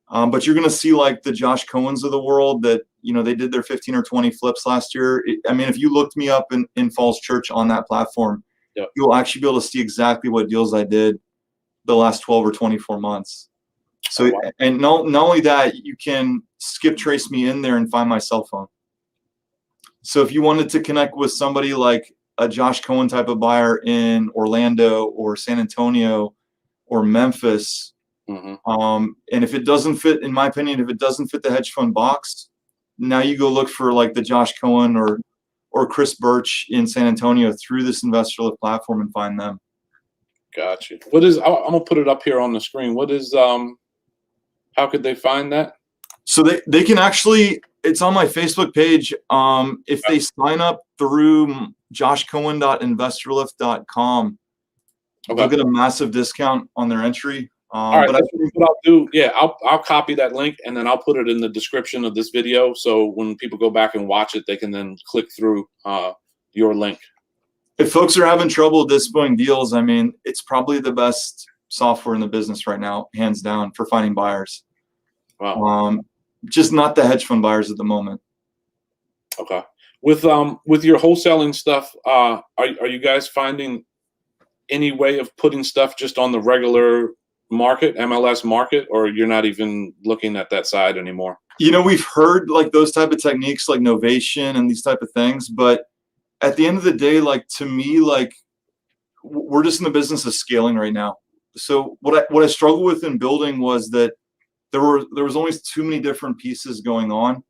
But you're going to see like the Josh Cohens of the world that, they did their 15 or 20 flips last year. I mean, if you looked me up in Falls Church on that platform, you'll actually be able to see exactly what deals I did the last 12 or 24 months. So, and not only that, you can skip trace me in there and find my cell phone. So if you wanted to connect with somebody like a Josh Cohen type of buyer in Orlando or San Antonio or Memphis, and if it doesn't fit, in my opinion, if it doesn't fit the hedge fund box, now you go look for like the Josh Cohen or Chris Birch in San Antonio through this InvestorLift platform and find them. Gotcha. I'm gonna put it up here on the screen. What is how could they find that? So they can actually, it's on my Facebook page. If they sign up through joshcohen.investorlift.com, they'll get a massive discount on their entry. All right, but what I'll do, I'll copy that link and then I'll put it in the description of this video. So when people go back and watch it, they can then click through your link. If folks are having trouble displaying deals, I mean, it's probably the best software in the business right now, hands down, for finding buyers. Wow. Just not the hedge fund buyers at the moment. Okay. With your wholesaling stuff, are you guys finding any way of putting stuff just on the regular market, MLS market, or you're not even looking at that side anymore? We've heard like those type of techniques like Novation and these type of things, but at the end of the day, like, to me, like, we're just in the business of scaling right now. So what I struggled with in building was that there was always too many different pieces going on.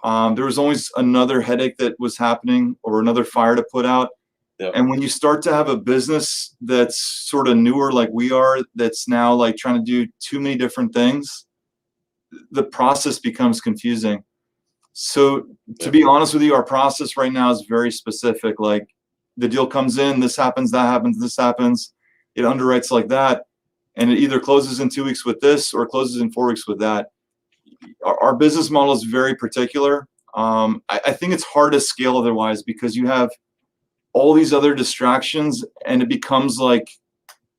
There was always another headache that was happening or another fire to put out. Yeah. And when you start to have a business that's sort of newer like we are, that's now like trying to do too many different things, the process becomes confusing. So to be honest with you, our process right now is very specific. Like the deal comes in, this happens, that happens, this happens. It underwrites like that. And it either closes in 2 weeks with this or it closes in 4 weeks with that. Our business model is very particular. I think it's hard to scale otherwise because you have all these other distractions and it becomes like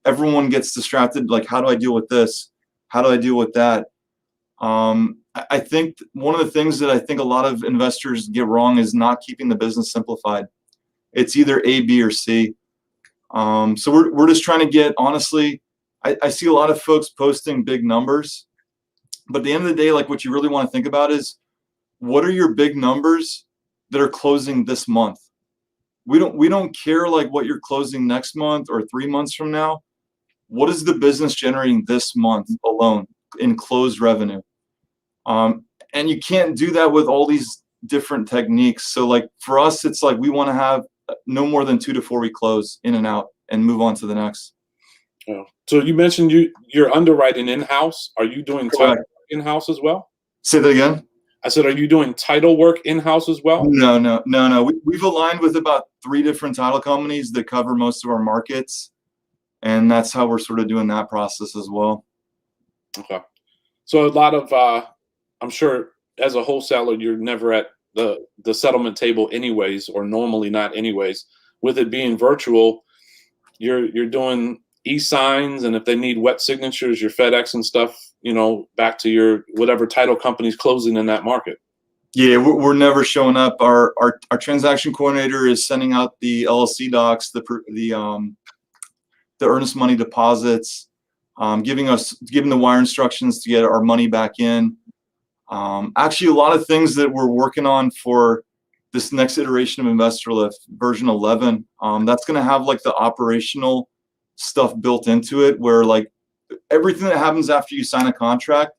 everyone gets distracted. Like, how do I deal with this? How do I deal with that? I think one of the things that I think a lot of investors get wrong is not keeping the business simplified. It's either A, B, or C. So we're just trying to get, honestly, I see a lot of folks posting big numbers, but at the end of the day, like what you really want to think about is what are your big numbers that are closing this month? We don't care like what you're closing next month or 3 months from now. What is the business generating this month alone in closed revenue? And you can't do that with all these different techniques. So like for us, it's like we want to have no more than 2 to 4 week close in and out and move on to the next. Yeah. So you mentioned you're underwriting in-house. Are you doing title work in-house as well? Say that again. I said, are you doing title work in-house as well? No. We've aligned with about 3 different title companies that cover most of our markets. And that's how we're sort of doing that process as well. Okay. So a lot of, I'm sure as a wholesaler, you're never at the settlement table anyways, or normally not anyways. With it being virtual, you're doing e-signs, and if they need wet signatures, your FedEx and stuff, back to your whatever title company's closing in that market. Yeah, we're never showing up. Our transaction coordinator is sending out the LLC docs, the earnest money deposits, giving the wire instructions to get our money back in. Actually, a lot of things that we're working on for this next iteration of InvestorLift version 11, that's going to have like the operational stuff built into it, where like everything that happens after you sign a contract,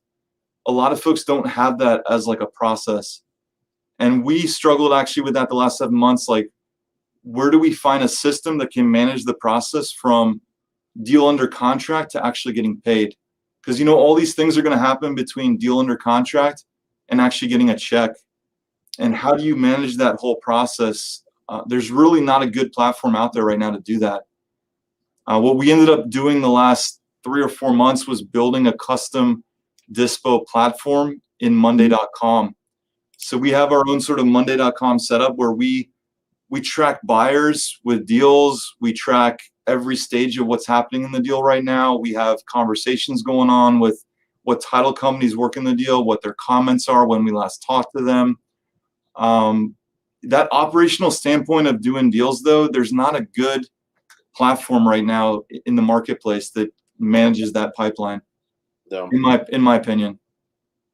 a lot of folks don't have that as like a process. And we struggled actually with that the last 7 months. Like, where do we find a system that can manage the process from deal under contract to actually getting paid? Because all these things are going to happen between deal under contract and actually getting a check. And how do you manage that whole process? There's really not a good platform out there right now to do that. What we ended up doing the last 3 or 4 months was building a custom dispo platform in Monday.com. So we have our own sort of Monday.com setup where we track buyers with deals. We track every stage of what's happening in the deal right now. We have conversations going on with what title companies work in the deal, what their comments are when we last talked to them. That operational standpoint of doing deals, though, there's not a good platform right now in the marketplace that manages that pipeline. Yeah. In my opinion.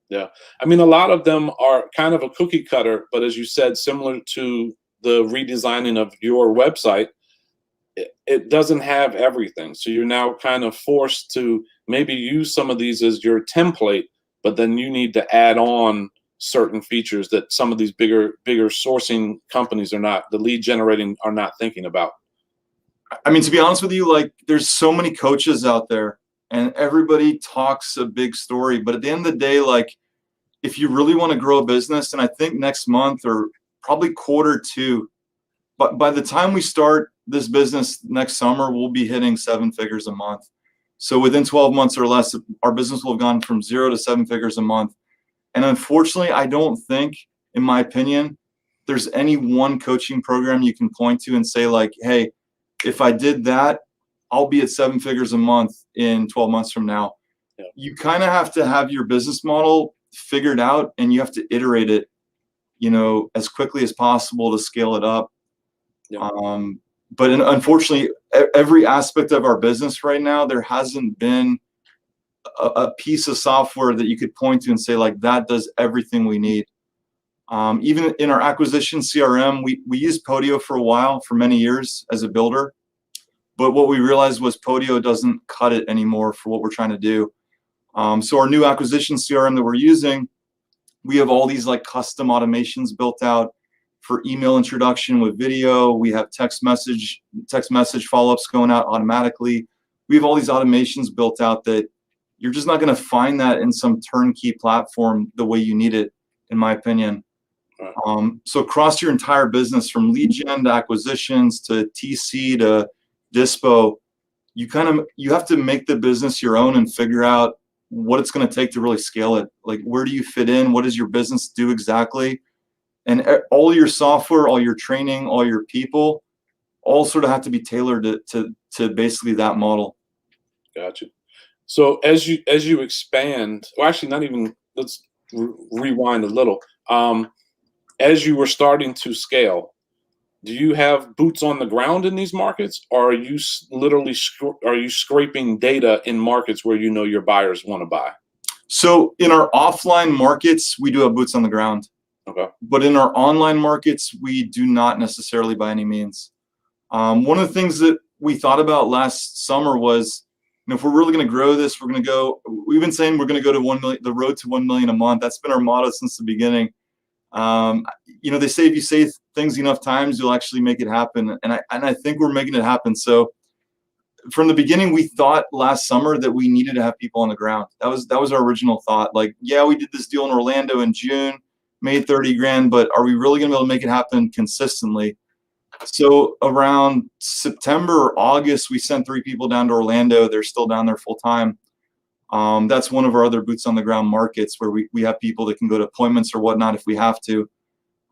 Yeah. I mean, a lot of them are kind of a cookie cutter, but as you said, similar to the redesigning of your website, it doesn't have everything. So you're now kind of forced to maybe use some of these as your template, but then you need to add on certain features that some of these bigger sourcing companies are not, the lead generating are not thinking about. I mean, to be honest with you, like there's so many coaches out there and everybody talks a big story, but at the end of the day, like if you really want to grow a business, and I think next month or probably Q2, but by the time we start this business next summer, we'll be hitting 7 figures a month. So within 12 months or less, our business will have gone from 0 to 7 figures a month. And unfortunately, I don't think, in my opinion, there's any one coaching program you can point to and say like, hey, if I did that, I'll be at 7 figures a month in 12 months from now. Yeah. You kind of have to have your business model figured out and you have to iterate it, as quickly as possible to scale it up. Yeah. But unfortunately, every aspect of our business right now, there hasn't been a piece of software that you could point to and say like that does everything we need. Even in our acquisition CRM, we used Podio for a while, for many years as a builder. But what we realized was Podio doesn't cut it anymore for what we're trying to do. So our new acquisition CRM that we're using, We have all these like custom automations built out for email introduction with video. We have text message follow-ups going out automatically. We have all these automations built out that you're just not going to find that in some turnkey platform the way you need it, in my opinion. So across your entire business, from lead gen to acquisitions to TC to dispo, you have to make the business your own and figure out what it's going to take to really scale it. Like, where do you fit in? What does your business do exactly? And all your software, all your training, all your people, all sort of have to be tailored to basically that model. Gotcha. So as you expand, well, actually, not even. Let's rewind a little. As you were starting to scale, do you have boots on the ground in these markets, or are you literally scraping data in markets where you know your buyers want to buy? So in our offline markets, we do have boots on the ground. Okay. But in our online markets, we do not necessarily by any means. One of the things that we thought about last summer was, if we're really going to grow this, we've been saying we're going to go to 1 million, the road to 1 million a month. That's been our motto since the beginning. They say if you say things enough times, you'll actually make it happen. And I think we're making it happen. So from the beginning, we thought last summer that we needed to have people on the ground. That was our original thought. Like, yeah, we did this deal in Orlando in June, made 30 grand, but are we really going to be able to make it happen consistently? So around September or August, we sent 3 people down to Orlando. They're still down there full time. That's one of our other boots on the ground markets where we have people that can go to appointments or whatnot if we have to.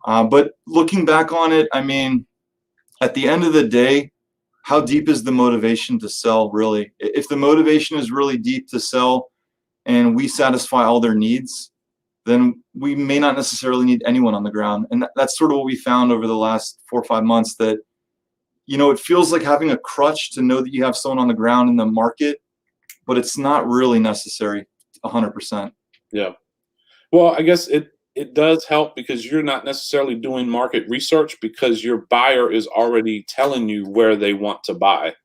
But looking back on it, I mean, at the end of the day, how deep is the motivation to sell really? If the motivation is really deep to sell and we satisfy all their needs, then we may not necessarily need anyone on the ground. And that's sort of what we found over the last 4 or 5 months, that, it feels like having a crutch to know that you have someone on the ground in the market, but it's not really necessary 100%. Yeah. Well, I guess it does help because you're not necessarily doing market research because your buyer is already telling you where they want to buy.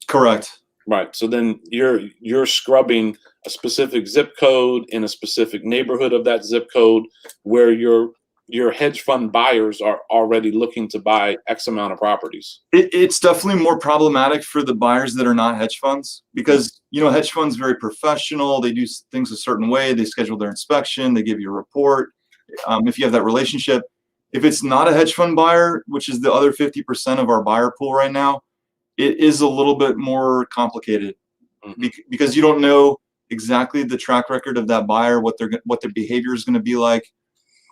Correct. Right. So then you're scrubbing a specific zip code in a specific neighborhood of that zip code where your hedge fund buyers are already looking to buy X amount of properties. It's definitely more problematic for the buyers that are not hedge funds because, hedge funds are very professional. They do things a certain way. They schedule their inspection. They give you a report. If you have that relationship. If it's not a hedge fund buyer, which is the other 50% of our buyer pool right now, it is a little bit more complicated because you don't know exactly the track record of that buyer, what their behavior is going to be like.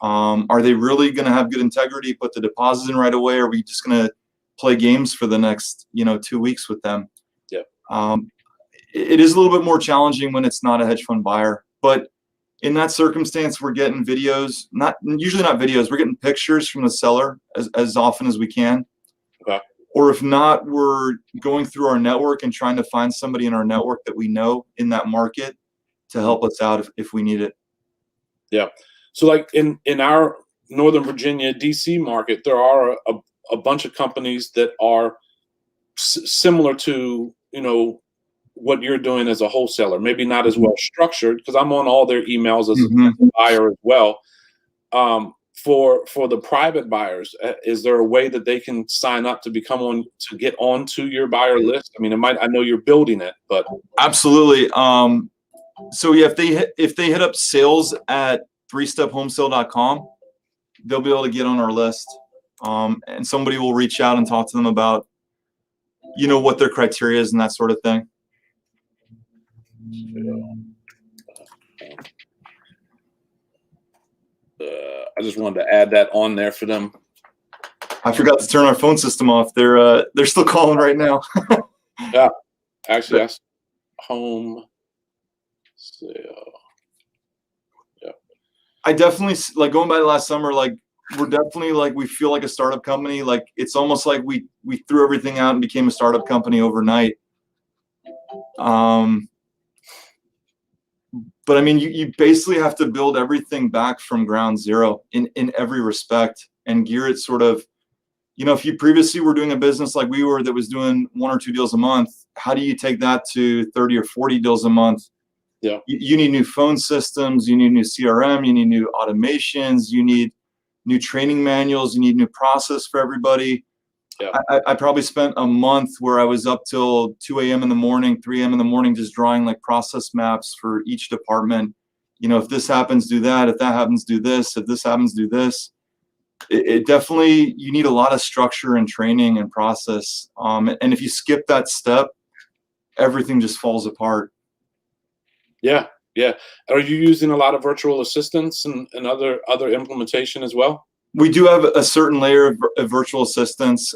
Are they really going to have good integrity, put the deposits in right away? Or are we just going to play games for the next, 2 weeks with them? Yeah. It is a little bit more challenging when it's not a hedge fund buyer, but in that circumstance, we're getting videos, usually not videos, we're getting pictures from the seller as often as we can. Okay. Or if not, we're going through our network and trying to find somebody in our network that we know in that market to help us out if we need it. Yeah. So like in our Northern Virginia, DC market, there are a bunch of companies that are similar to, what you're doing as a wholesaler, maybe not as well structured because I'm on all their emails as a buyer as well. For the private buyers, is there a way that they can sign up to get onto your buyer list? I mean, I know you're building it, but absolutely. So yeah, if they hit up sales at 3stephomesale.com, they'll be able to get on our list. And somebody will reach out and talk to them about, what their criteria is and that sort of thing. I just wanted to add that on there for them. I forgot to turn our phone system off. They're still calling right now. Yeah, actually, that's home sale. Yeah, I definitely like going by the last summer. Like we're definitely we feel like a startup company. Like it's almost like we threw everything out and became a startup company overnight. But I mean, you basically have to build everything back from ground zero in every respect and gear it sort of, if you previously were doing a business like we were that was doing 1 or 2 deals a month, how do you take that to 30 or 40 deals a month Yeah. You need new phone systems, you need new CRM, you need new automations, you need new training manuals, you need new process for everybody. Yeah. I probably spent a month where I was up till 2 a.m. in the morning, 3 a.m. in the morning, just drawing like process maps for each department. You know, if this happens, do that. If that happens, do this. If this happens, do this. It definitely, you need a lot of structure and training and process. And if you skip that step, everything just falls apart. Yeah. Yeah. Are you using a lot of virtual assistants and other implementation as well? We do have a certain layer of virtual assistants.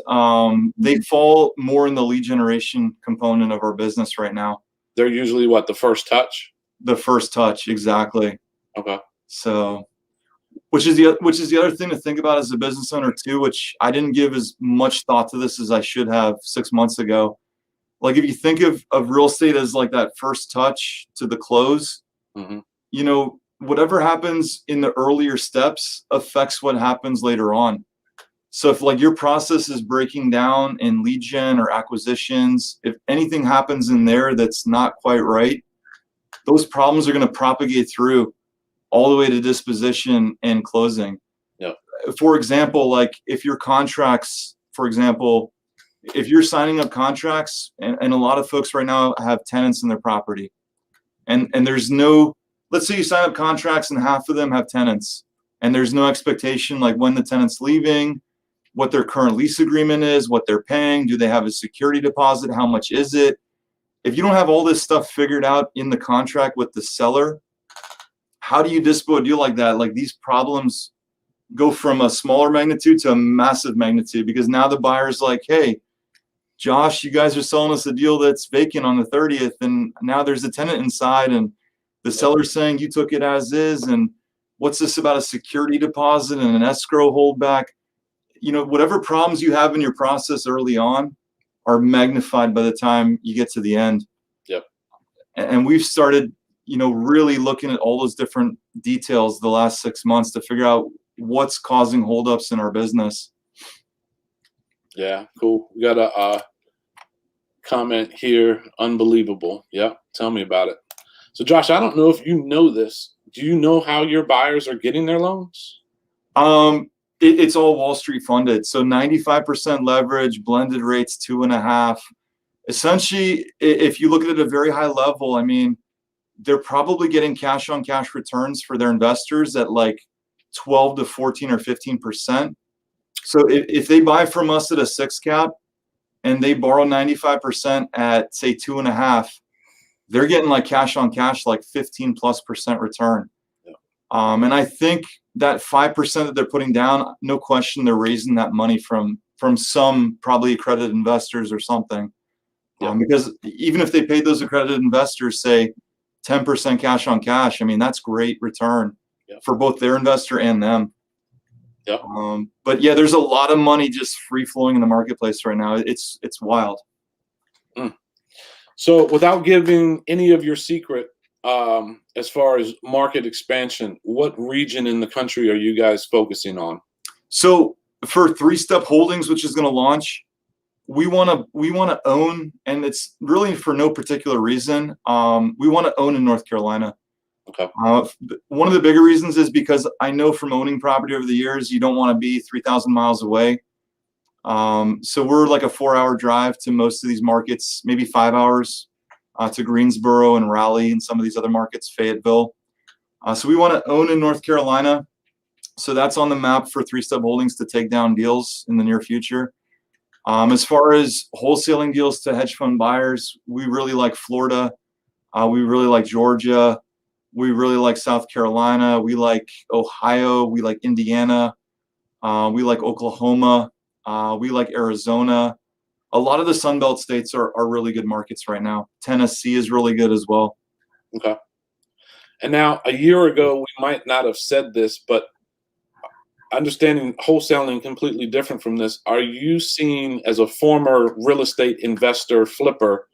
They fall more in the lead generation component of our business right now. They're usually what, the first touch? The first touch, exactly. Okay. So, which is the other thing to think about as a business owner too, which I didn't give as much thought to this as I should have 6 months ago. Like if you think of real estate as like that first touch to the close, Mm-hmm. you know, whatever happens in the earlier steps affects what happens later on. So if like your process is breaking down in lead gen or acquisitions, if anything happens in there that's not quite right, those problems are going to propagate through all the way to disposition and closing. Yeah. For example, like if your contracts, for example, if you're signing up contracts, and a lot of folks right now have tenants in their property, and there's no, let's say you sign up contracts and half of them have tenants, and there's no expectation like when the tenant's leaving, what their current lease agreement is, what they're paying, do they have a security deposit, how much is it? If you don't have all this stuff figured out in the contract with the seller, how do you dispo a deal like that? Like these problems go from a smaller magnitude to a massive magnitude, because now the buyer's like, hey, Josh, you guys are selling us a deal that's vacant on the 30th, and now there's a tenant inside, and the seller's saying you took it as is, and what's this about a security deposit and an escrow holdback? You know, whatever problems you have in your process early on are magnified by the time you get to the end. Yep. And we've started, you know, really looking at all those different details the last 6 months to figure out what's causing holdups in our business. Yeah, cool. We got a comment here. Unbelievable. Yeah, tell me about it. So, Josh, I don't know if you know this. Do you know how your buyers are getting their loans? It's all Wall Street funded. So 95% leverage, blended rates 2.5. Essentially, if you look at it at a very high level, I mean, they're probably getting cash on cash returns for their investors at like 12 to 14 or 15%. So if they buy from us at a 6 cap and they borrow 95% at say 2.5, they're getting like cash on cash, like 15+% return. Yeah. And I think that 5% that they're putting down, no question, they're raising that money from some probably accredited investors or something. Yeah. Because even if they paid those accredited investors, say 10% cash on cash, I mean, that's great return for both their investor and them. Yeah. But yeah, there's a lot of money just free flowing in the marketplace right now. It's wild. So without giving any of your secret, as far as market expansion, what region in the country are you guys focusing on? So for 3-Step Holdings, which is going to launch, we want to own, and it's really for no particular reason. We want to own in North Carolina. Okay. One of the bigger reasons is because I know from owning property over the years, you don't want to be 3,000 miles away. So we're like a 4-hour drive to most of these markets, maybe 5 hours to Greensboro and Raleigh and some of these other markets, Fayetteville. So we want to own in North Carolina. So that's on the map for 3-Step Holdings to take down deals in the near future. As far as wholesaling deals to hedge fund buyers, we really like Florida. We really like Georgia. We really like South Carolina. We like Ohio. We like Indiana. We like Oklahoma. We like Arizona. A lot of the Sunbelt states are really good markets right now. Tennessee is really good as well. Okay. And now, a year ago, we might not have said this, but understanding wholesaling completely different from this, are you seeing, as a former real estate investor flipper,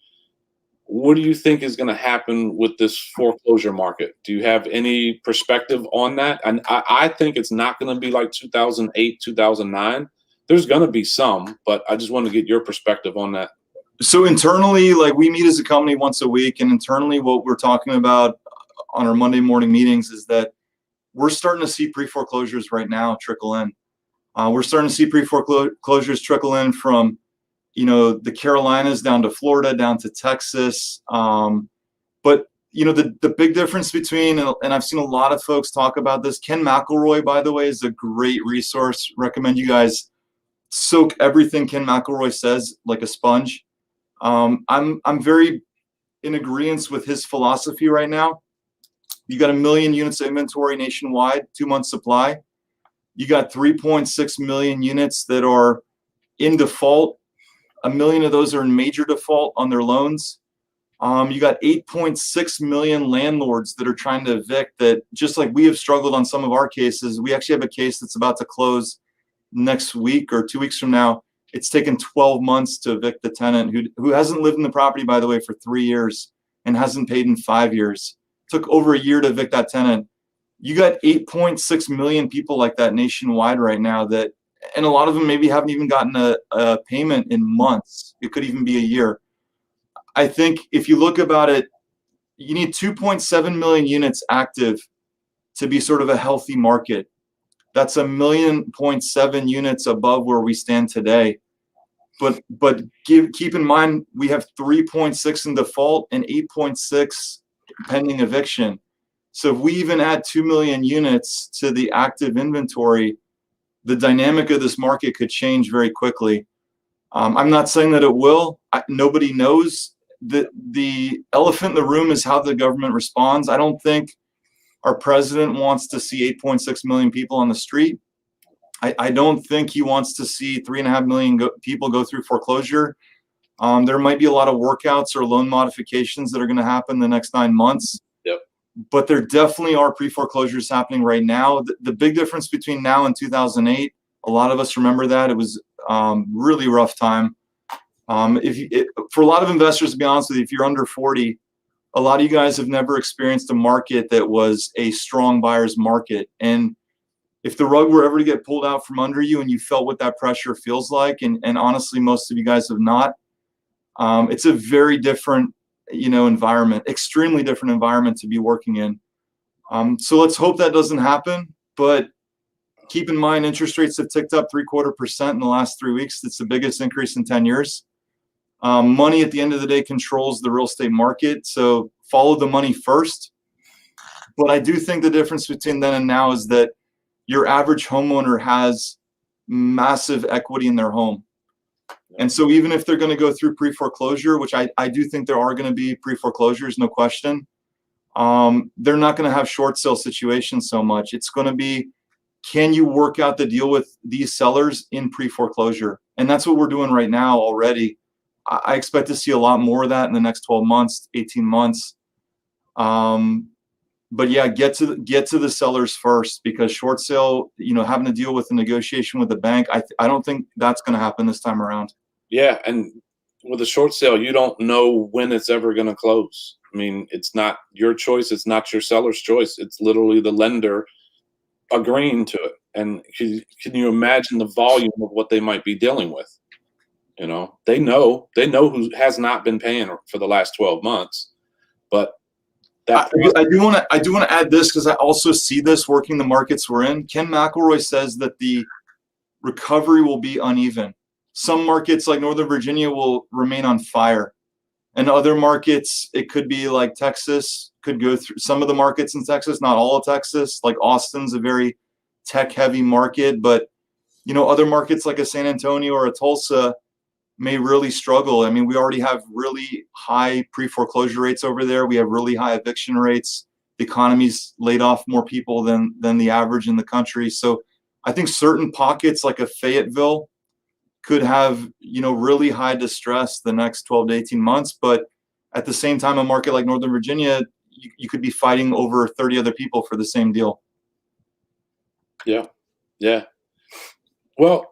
what do you think is going to happen with this foreclosure market? Do you have any perspective on that? And I think it's not going to be like 2008, 2009. There's going to be some, but I just want to get your perspective on that. So internally, like we meet as a company once a week, and internally what we're talking about on our Monday morning meetings is that we're starting to see pre-foreclosures right now trickle in. We're starting to see pre-foreclosures trickle in from, the Carolinas down to Florida, down to Texas. But the big difference between, and I've seen a lot of folks talk about this. Ken McElroy, by the way, is a great resource. Recommend you guys soak everything Ken McElroy says like a sponge. I'm very in agreement with his philosophy right now. You got 1 million units of inventory nationwide, 2 months supply. You got 3.6 million units that are in default. 1 million of those are in major default on their loans. You got 8.6 million landlords that are trying to evict, that just like we have struggled on some of our cases. We actually have a case that's about to close next week or 2 weeks from now. It's taken 12 months to evict the tenant who hasn't lived in the property, by the way, for 3 years and hasn't paid in 5 years. It took over a year to evict that tenant. You got 8.6 million people like that nationwide right now, and a lot of them maybe haven't even gotten a payment in months. It could even be a year. I think if you look about it, you need 2.7 million units active to be sort of a healthy market. That's 1.7 million units above where we stand today. But keep in mind, we have 3.6 in default and 8.6 pending eviction. So if we even add 2 million units to the active inventory, the dynamic of this market could change very quickly. I'm not saying that it will. Nobody knows. The elephant in the room is how the government responds. I don't think our president wants to see 8.6 million people on the street. I don't think he wants to see 3.5 million people go through foreclosure. There might be a lot of workouts or loan modifications that are going to happen the next 9 months. Yep. But there definitely are pre-foreclosures happening right now. The big difference between now and 2008, a lot of us remember that. It was really rough time. For a lot of investors, to be honest with you, if you're under 40, a lot of you guys have never experienced a market that was a strong buyer's market. And if the rug were ever to get pulled out from under you and you felt what that pressure feels like, and honestly, most of you guys have not, it's a very different, environment, extremely different environment to be working in. So let's hope that doesn't happen. But keep in mind, interest rates have ticked up 0.75% in the last 3 weeks. That's the biggest increase in 10 years. Money at the end of the day controls the real estate market. So follow the money first. But I do think the difference between then and now is that your average homeowner has massive equity in their home. And so even if they're going to go through pre-foreclosure, which I do think there are going to be pre-foreclosures, no question, they're not going to have short sale situations so much. It's going to be, can you work out the deal with these sellers in pre-foreclosure? And that's what we're doing right now already. I expect to see a lot more of that in the next 12 months, 18 months. But yeah, get to the sellers first, because short sale, having to deal with the negotiation with the bank, I don't think that's going to happen this time around. Yeah, and with a short sale, you don't know when it's ever going to close. I mean, it's not your choice. It's not your seller's choice. It's literally the lender agreeing to it. And can you imagine the volume of what they might be dealing with? They know who has not been paying for the last 12 months, but I do want to add this, because I also see this working the markets we're in. Ken McElroy says that the recovery will be uneven. Some markets like Northern Virginia will remain on fire, and other markets, it could be like Texas, could go through some of the markets in Texas, not all of Texas. Like Austin's a very tech heavy market, but other markets like a San Antonio or a Tulsa may really struggle. I mean, we already have really high pre-foreclosure rates over there. We have really high eviction rates. The economy's laid off more people than the average in the country. So I think certain pockets like a Fayetteville could have, really high distress the next 12 to 18 months. But at the same time, a market like Northern Virginia, you could be fighting over 30 other people for the same deal. Yeah. Yeah. Well,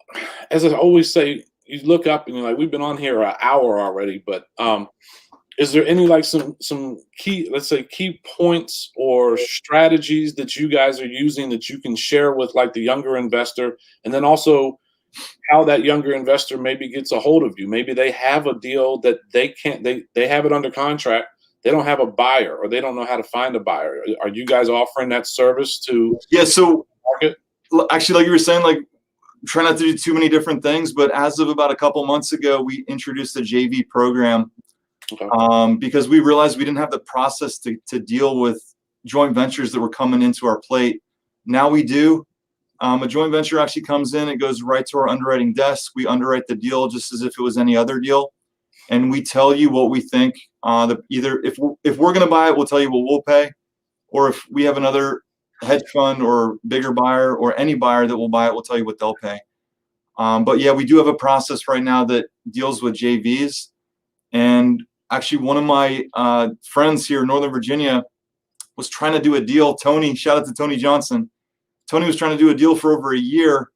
as I always say, you look up and you're like, we've been on here an hour already, but is there any some key points or strategies that you guys are using that you can share with like the younger investor, and then also how that younger investor maybe gets a hold of you? Maybe they have a deal that they have it under contract, they don't have a buyer or they don't know how to find a buyer. Are you guys offering that service to Yeah. So market? actually, like you were saying, like try not to do too many different things, but as of about a couple months ago, we introduced a JV program Okay. because we realized we didn't have the process to deal with joint ventures that were coming into our plate. Now we do. A joint venture actually comes in, it goes right to our underwriting desk. We underwrite the deal just as if it was any other deal, and we tell you what we think. Either if we're going to buy it, we'll tell you what we'll pay, or if we have another hedge fund or bigger buyer or any buyer that will buy it, we'll tell you what they'll pay. But yeah, we do have a process right now that deals with JVs. And actually, one of my friends here in Northern Virginia was trying to do a deal. Tony, shout out to Tony Johnson. Tony was trying to do a deal for over a year,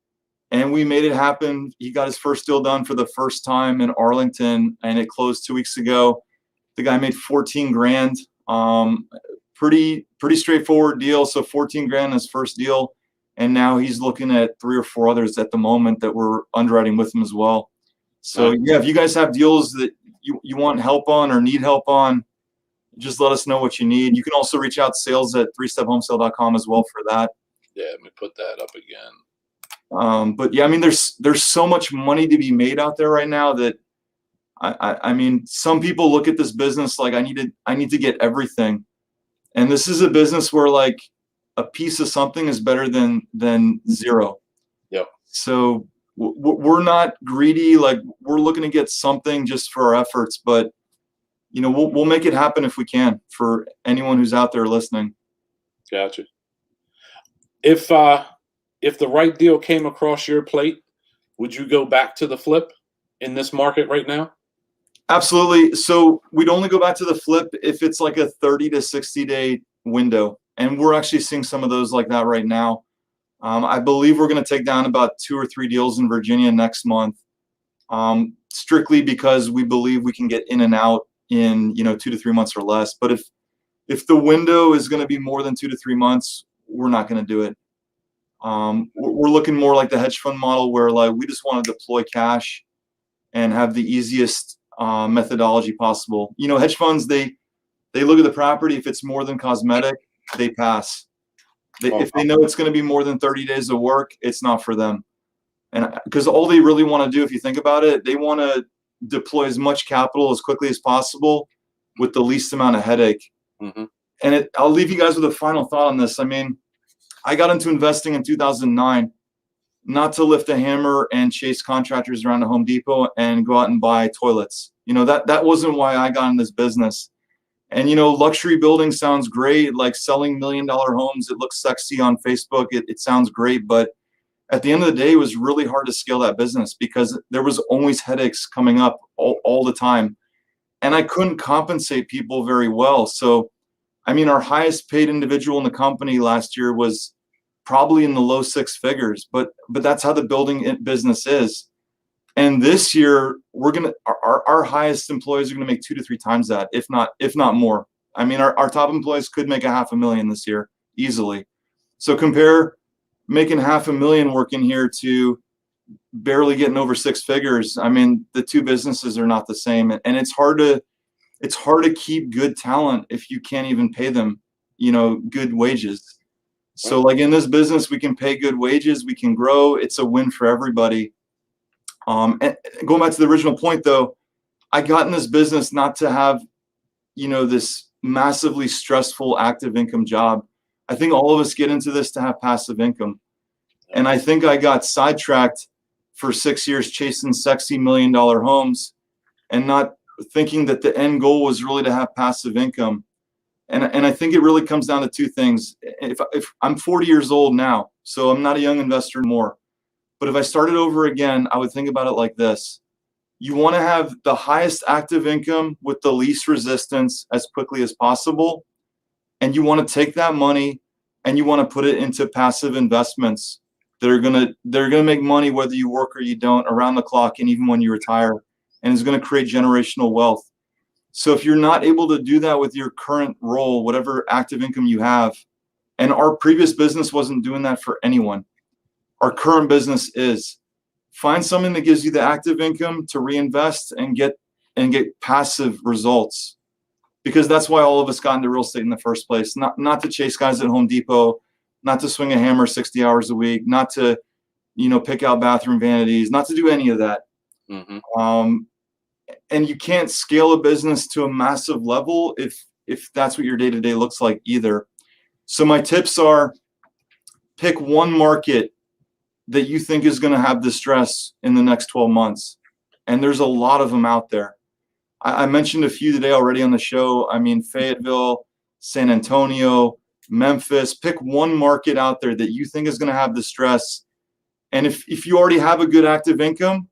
and we made it happen. He got his first deal done for the first time in Arlington, and it closed 2 weeks ago. The guy made 14 grand. Pretty straightforward deal. So 14 grand his first deal, and now he's looking at 3 or 4 others at the moment that we're underwriting with him as well. So yeah, if you guys have deals that you want help on or need help on, just let us know what you need. You can also reach out to sales@threestepwholesale.com as well for that. Yeah, let me put that up again. But yeah, I mean, there's so much money to be made out there right now that I mean, some people look at this business like I need to get everything, and this is a business where like a piece of something is better than zero. Yep. So we're not greedy. Like we're looking to get something just for our efforts, but you know, we'll make it happen if we can for anyone who's out there listening. Gotcha. If the right deal came across your plate, would you go back to the flip in this market right now? Absolutely. So we'd only go back to the flip if it's like a 30 to 60 day window. And we're actually seeing some of those like that right now. I believe we're going to take down about 2 or 3 deals in Virginia next month, strictly because we believe we can get in and out in 2 to 3 months or less. But if the window is going to be more than 2 to 3 months, we're not going to do it. We're looking more like the hedge fund model where like we just want to deploy cash and have the easiest methodology possible. You know, hedge funds, they look at the property. If it's more than cosmetic, they pass. If they know it's going to be more than 30 days of work, it's not for them. And because all they really want to do, if you think about it, they want to deploy as much capital as quickly as possible with the least amount of headache. Mm-hmm. And I'll leave you guys with a final thought on this. I mean, I got into investing in 2009, not to lift a hammer and chase contractors around the Home Depot and go out and buy toilets. You know, that wasn't why I got in this business. And, you know, luxury building sounds great, like selling $1 million homes. It looks sexy on Facebook. It sounds great. But at the end of the day, it was really hard to scale that business because there was always headaches coming up all the time. And I couldn't compensate people very well. So, I mean, our highest paid individual in the company last year was probably in the low 6 figures, but that's how the building business is. And this year, our highest employees are gonna make 2 to 3 times that, if not more. I mean, our top employees could make $500,000 this year easily. So compare making $500,000 working here to barely getting over 6 figures. I mean, the two businesses are not the same, and it's hard to keep good talent if you can't even pay them, good wages. So like in this business, we can pay good wages, we can grow. It's a win for everybody. And going back to the original point though, I got in this business not to have, this massively stressful active income job. I think all of us get into this to have passive income. And I think I got sidetracked for 6 years chasing sexy $1 million homes and not thinking that the end goal was really to have passive income. And I think it really comes down to 2 things. If I'm 40 years old now, so I'm not a young investor anymore, but if I started over again, I would think about it like this. You want to have the highest active income with the least resistance as quickly as possible. And you want to take that money and you want to put it into passive investments that are going to make money whether you work or you don't, around the clock and even when you retire, and is going to create generational wealth. So if you're not able to do that with your current role, whatever active income you have, and our previous business wasn't doing that for anyone, our current business is, find something that gives you the active income to reinvest and get passive results. because that's why all of us got into real estate in the first place. Not to chase guys at Home Depot, not to swing a hammer 60 hours a week, not to, pick out bathroom vanities, not to do any of that. And you can't scale a business to a massive level if that's what your day-to-day looks like either. So my tips are, pick one market that you think is going to have distress in the next 12 months. And there's a lot of them out there. I mentioned a few today already on the show. I mean, Fayetteville, San Antonio, Memphis. Pick one market out there that you think is going to have distress. And if you already have a good active income,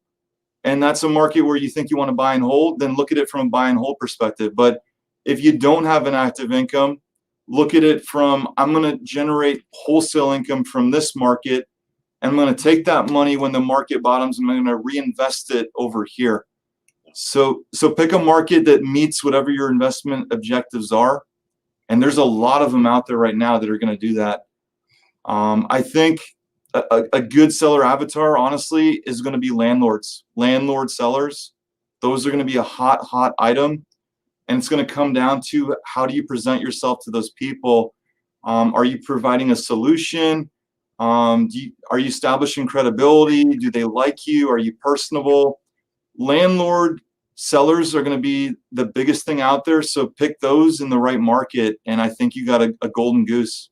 and that's a market where you think you want to buy and hold, then look at it from a buy and hold perspective. But if you don't have an active income, look at it from, I'm going to generate wholesale income from this market, and I'm going to take that money when the market bottoms, and I'm going to reinvest it over here. So pick a market that meets whatever your investment objectives are. And there's a lot of them out there right now that are going to do that. I think a good seller avatar, honestly, is going to be landlords, landlord sellers. Those are going to be a hot item. And it's going to come down to, how do you present yourself to those people? Are you providing a solution? Are you establishing credibility? Do they like you? Are you personable? Landlord sellers are going to be the biggest thing out there. So pick those in the right market. And I think you got a golden goose.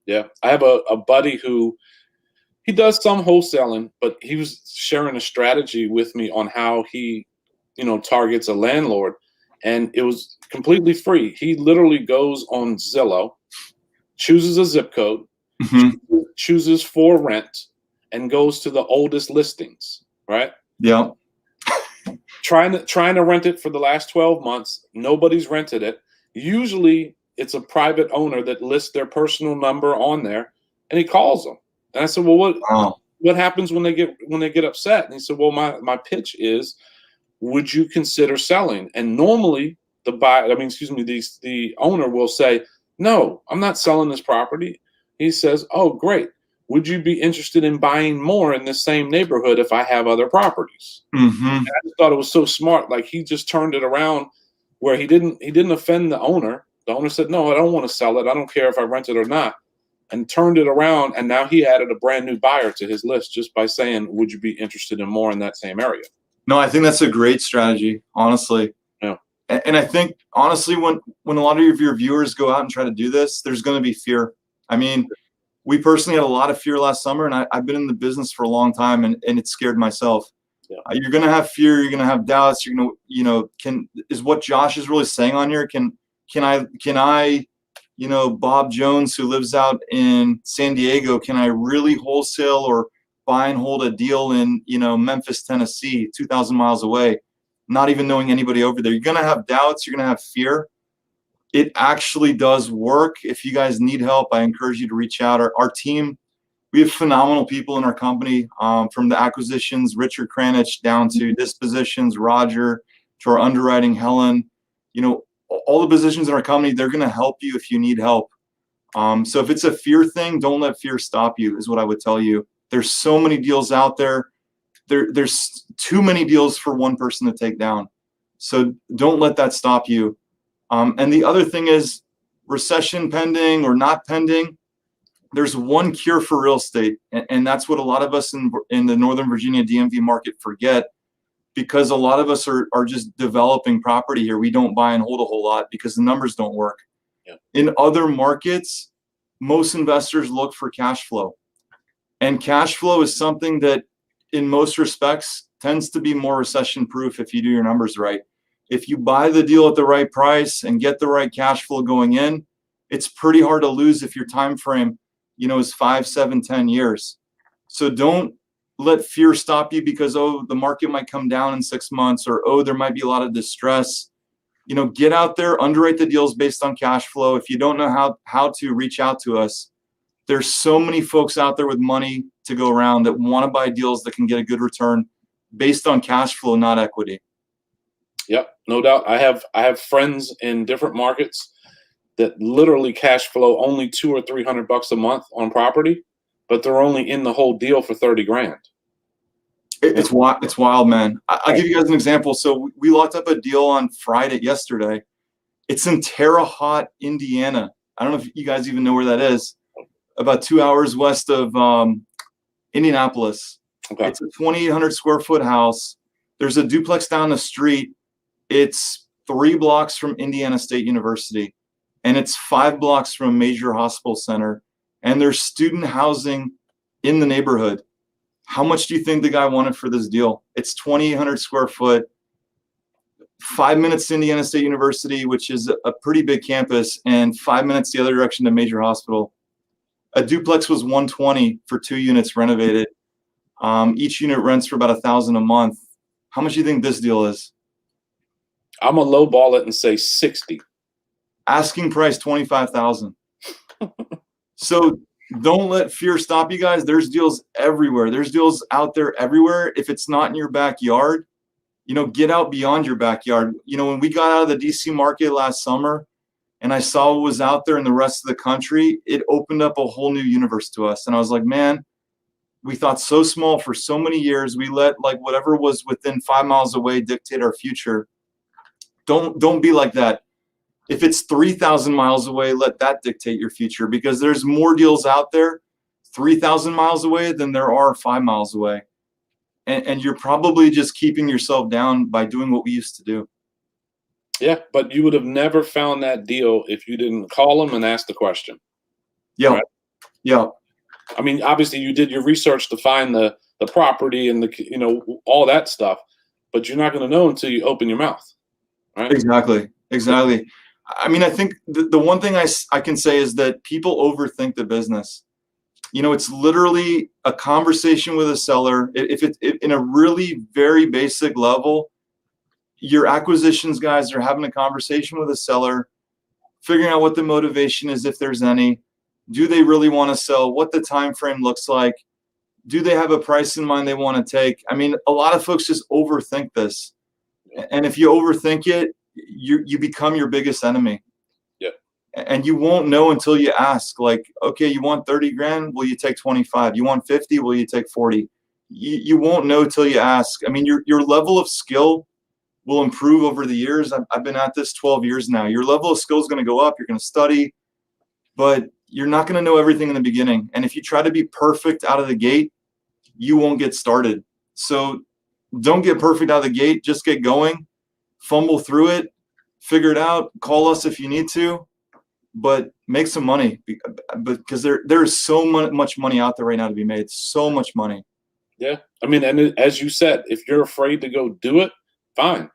Yeah. I have a buddy who, he does some wholesaling, but he was sharing a strategy with me on how he, targets a landlord, and it was completely free. He literally goes on Zillow, chooses a zip code, chooses for rent, and goes to the oldest listings, right? Yeah. Trying to rent it for the last 12 months. Nobody's rented it. Usually it's a private owner that lists their personal number on there, and he calls them. And I said, well, what happens when they get upset? And he said, well, my pitch is, would you consider selling? And normally the owner will say, no, I'm not selling this property. He says, oh, great. Would you be interested in buying more in the same neighborhood if I have other properties? I just thought it was so smart. Like, he just turned it around where he didn't offend the owner. The owner said, no, I don't want to sell it. I don't care if I rent it or not. And turned it around, and now he added a brand new buyer to his list just by saying, would you be interested in more in that same area? No, I think that's a great strategy, honestly. Yeah. And I think, honestly, when a lot of your viewers go out and try to do this, there's going to be fear. I mean, we personally had a lot of fear last summer, and I've been in the business for a long time, and it scared myself. Yeah. You're going to have fear. You're going to have doubts. You're going to, is what Josh is really saying on here, can I, Bob Jones, who lives out in San Diego, can I really wholesale or buy and hold a deal in, Memphis, Tennessee, 2,000 miles away, not even knowing anybody over there? You're going to have doubts. You're going to have fear. It actually does work. If you guys need help, I encourage you to reach out. Our team, we have phenomenal people in our company, from the acquisitions, Richard Kranich, down to dispositions, Roger, to our underwriting, Helen. All the positions in our company, they're going to help you if you need help. So if it's a fear thing, don't let fear stop you, is what I would tell you. There's so many deals out there. There's too many deals for one person to take down. So don't let that stop you. And the other thing is, recession pending or not pending, there's one cure for real estate. And that's what a lot of us in the Northern Virginia DMV market forget, because a lot of us are just developing property here. We don't buy and hold a whole lot because the numbers don't work. Yeah. In other markets, most investors look for cash flow. And cash flow is something that, in most respects, tends to be more recession proof if you do your numbers right. If you buy the deal at the right price and get the right cash flow going in, it's pretty hard to lose if your time frame, is 5, 7, 10 years. So don't let fear stop you because, the market might come down in 6 months, or, there might be a lot of distress. Get out there, underwrite the deals based on cash flow. If you don't know how to, reach out to us. There's so many folks out there with money to go around that want to buy deals that can get a good return based on cash flow, not equity. Yep, no doubt. I have friends in different markets that literally cash flow only $200 or $300 a month on property, but they're only in the whole deal for $30,000. It's wild, man. I'll give you guys an example. So we locked up a deal on yesterday, It's in Terre Haute, Indiana. I don't know if you guys even know where that is. About 2 hours west of Indianapolis. Okay. It's a 2,800 square foot house. There's a duplex down the street. It's 3 blocks from Indiana State University, and it's 5 blocks from a major hospital center. And there's student housing in the neighborhood. How much do you think the guy wanted for this deal? It's 2,800 square foot, 5 minutes to Indiana State University, which is a pretty big campus, and 5 minutes the other direction to major hospital. A duplex was 120 for 2 units renovated. Each unit rents for about $1,000 a month. How much do you think this deal is? I'm gonna lowball it and say 60. Asking price $25,000. So don't let fear stop you guys. There's deals everywhere. There's deals out there everywhere. If it's not in your backyard, get out beyond your backyard. When we got out of the DC market last summer and I saw what was out there in the rest of the country, it opened up a whole new universe to us. And I was like, man, we thought so small for so many years. We let whatever was within 5 miles away dictate our future. Don't be like that. If it's 3,000 miles away, let that dictate your future, because there's more deals out there 3,000 miles away than there are 5 miles away. And you're probably just keeping yourself down by doing what we used to do. Yeah, but you would have never found that deal if you didn't call them and ask the question. Yeah. Right? Yeah. I mean, obviously you did your research to find the property and all that stuff, but you're not going to know until you open your mouth. Right? Exactly. I mean, I think the one thing I can say is that people overthink the business. It's literally a conversation with a seller. If it's in a really very basic level, your acquisitions guys are having a conversation with a seller, figuring out what the motivation is, if there's any. Do they really want to sell? What the time frame looks like? Do they have a price in mind they want to take? I mean, a lot of folks just overthink this. And if you overthink it, you become your biggest enemy. Yeah. And you won't know until you ask, like, okay, you want 30 grand? Will you take 25? You want 50? Will you take 40? You won't know till you ask. I mean, your level of skill will improve over the years. I've been at this 12 years now. Your level of skill is going to go up. You're going to study, but you're not going to know everything in the beginning. And if you try to be perfect out of the gate, you won't get started. So don't get perfect out of the gate. Just get going, fumble through it, figure it out, call us if you need to, but make some money, because there is so much money out there right now to be made. So much money. Yeah. I mean, and as you said, if you're afraid to go do it, fine.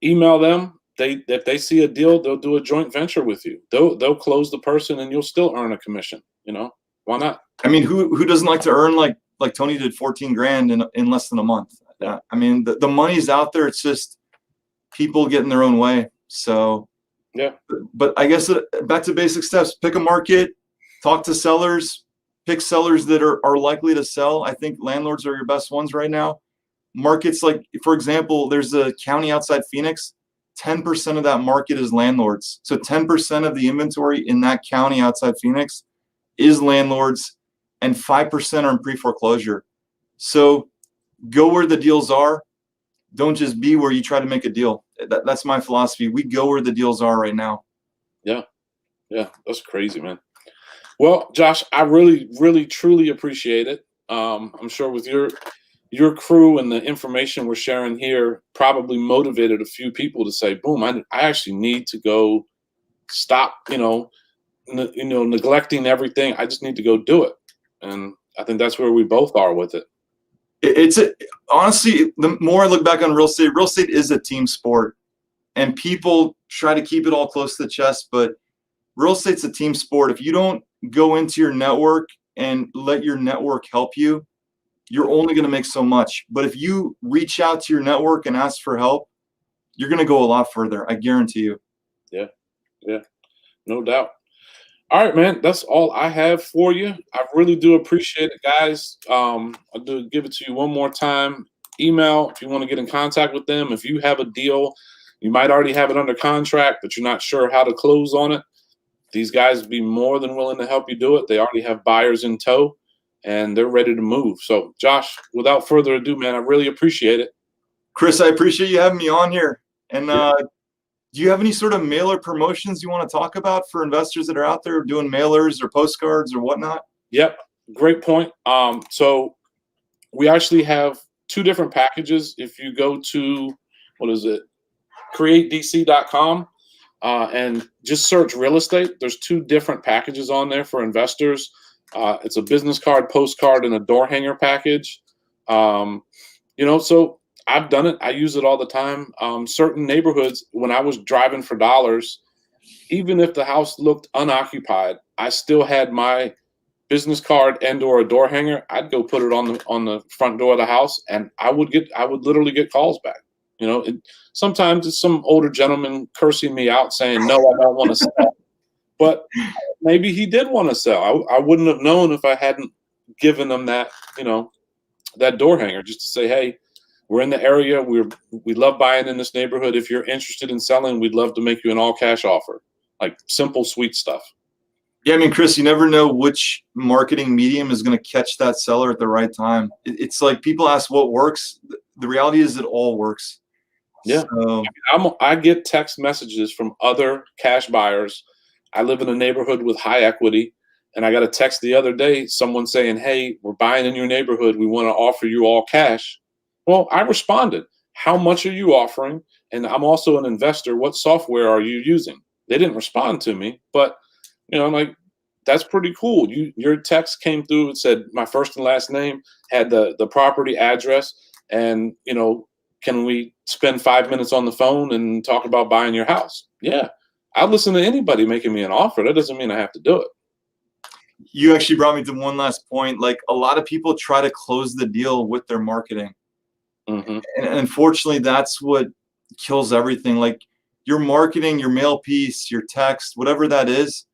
Email them. If they see a deal, they'll do a joint venture with you. They'll close the person and you'll still earn a commission. Why not? I mean, who doesn't like to earn like Tony did 14 grand in less than a month? Yeah. I mean, the money's out there. It's just people get in their own way. So, yeah. But I guess back to basic steps: pick a market, talk to sellers, pick sellers that are likely to sell. I think landlords are your best ones right now. Markets like, for example, there's a county outside Phoenix. 10% of that market is landlords. So 10% of the inventory in that county outside Phoenix is landlords, and 5% are in pre-foreclosure. So go where the deals are. Don't just be where you try to make a deal. That's my philosophy. We go where the deals are right now. Yeah. Yeah. That's crazy, man. Well, Josh, I really, really, truly appreciate it. I'm sure with your crew and the information we're sharing here probably motivated a few people to say, boom, I actually need to go stop, neglecting everything. I just need to go do it. And I think that's where we both are with it. Honestly, the more I look back on real estate is a team sport, and people try to keep it all close to the chest, but real estate's a team sport. If you don't go into your network and let your network help you, you're only going to make so much. But if you reach out to your network and ask for help, you're going to go a lot further. I guarantee you. Yeah. Yeah. No doubt. All right, man. That's all I have for you. I really do appreciate it, guys. I'll give it to you one more time. Email if you want to get in contact with them. If you have a deal, you might already have it under contract, but you're not sure how to close on it. These guys would be more than willing to help you do it. They already have buyers in tow, and they're ready to move. So, Josh, without further ado, man, I really appreciate it. Chris, I appreciate you having me on here. And Do you have any sort of mailer promotions you want to talk about for investors that are out there doing mailers or postcards or whatnot? Yep, great point. So we actually have two different packages. If you go to, what is it, createdc.com, and just search real estate, there's two different packages on there for investors. It's a business card, postcard, and a door hanger package. So I've done it. I use it all the time. Certain neighborhoods, when I was driving for dollars, even if the house looked unoccupied, I still had my business card and or a door hanger. I'd go put it on the front door of the house, and I would literally get calls back. Sometimes it's some older gentleman cursing me out saying, no, I don't want to sell. But maybe he did want to sell. I wouldn't have known if I hadn't given them that, that door hanger, just to say, hey, we're in the area. We love buying in this neighborhood. If you're interested in selling, we'd love to make you an all cash offer. Like simple, sweet stuff. Yeah, I mean, Chris, you never know which marketing medium is going to catch that seller at the right time. It's like people ask what works. The reality is it all works. Yeah. So, I get text messages from other cash buyers. I live in a neighborhood with high equity, and I got a text the other day, someone saying, hey, we're buying in your neighborhood. We want to offer you all cash. Well, I responded, how much are you offering? And I'm also an investor. What software are you using? They didn't respond to me, but I'm like, that's pretty cool. Your text came through. It said my first and last name, had the property address, and can we spend 5 minutes on the phone and talk about buying your house? Yeah, I'll listen to anybody making me an offer. That doesn't mean I have to do it. You actually brought me to one last point. Like, a lot of people try to close the deal with their marketing. Mm-hmm. And unfortunately, that's what kills everything. Like, your marketing, your mail piece, your text, whatever that is,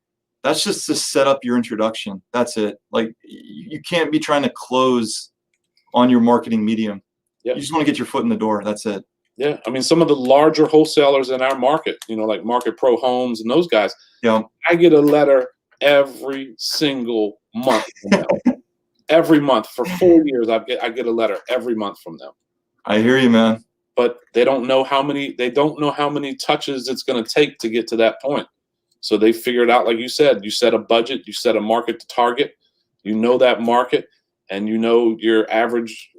that's just to set up your introduction. That's it. Like, you can't be trying to close on your marketing medium. Yep. You just want to get your foot in the door. That's it. Yeah. I mean, some of the larger wholesalers in our market, like Market Pro Homes and those guys, I get a letter every single month from them. Every month for 4 years, I get a letter every month from them. I hear you, man. But they don't know how many touches it's going to take to get to that point. So they figured out, like you said, you set a budget, you set a market to target, that market, and your average,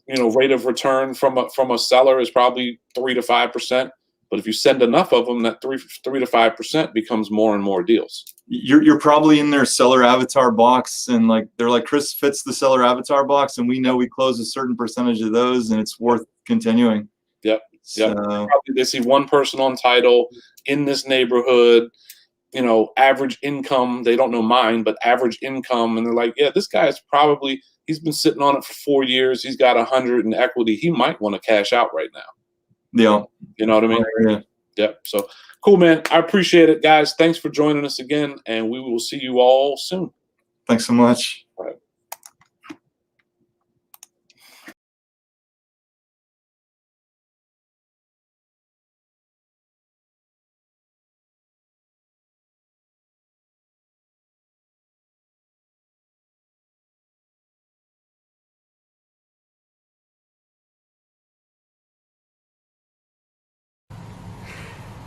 rate of return from a seller is probably 3 to 5%. But if you send enough of them, that 3 to 5% becomes more and more deals. You're probably in their seller avatar box, and like they're like, Chris fits the seller avatar box, and we know we close a certain percentage of those, and it's worth continuing. Yep. So, probably they see one person on title in this neighborhood, average income. They don't know mine, but average income, and they're like, yeah, this guy is probably, he's been sitting on it for 4 years. He's got 100 in equity. He might want to cash out right now. Yeah. You know what I mean? Yeah. Yep. So cool, man. I appreciate it, guys. Thanks for joining us again, and we will see you all soon. Thanks so much. All right.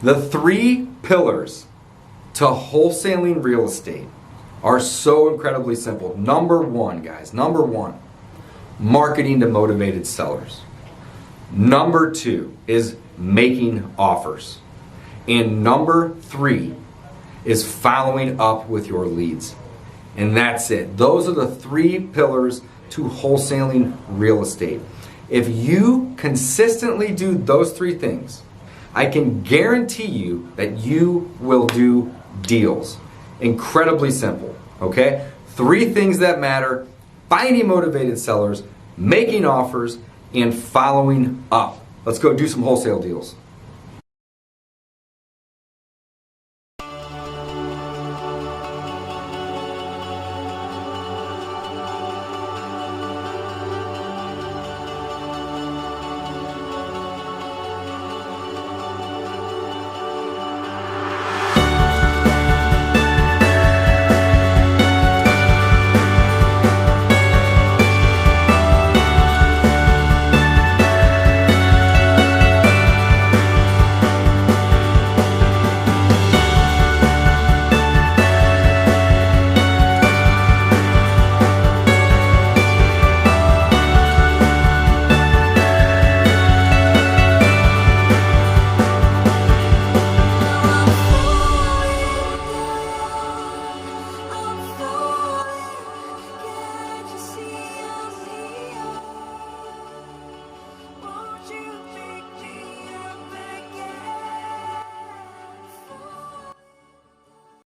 The 3 pillars to wholesaling real estate are so incredibly simple. Number 1, guys, marketing to motivated sellers. Number 2 is making offers. And number 3 is following up with your leads. And that's it. Those are the 3 pillars to wholesaling real estate. If you consistently do those 3 things, I can guarantee you that you will do deals. Incredibly simple, okay? 3 things that matter: finding motivated sellers, making offers, and following up. Let's go do some wholesale deals.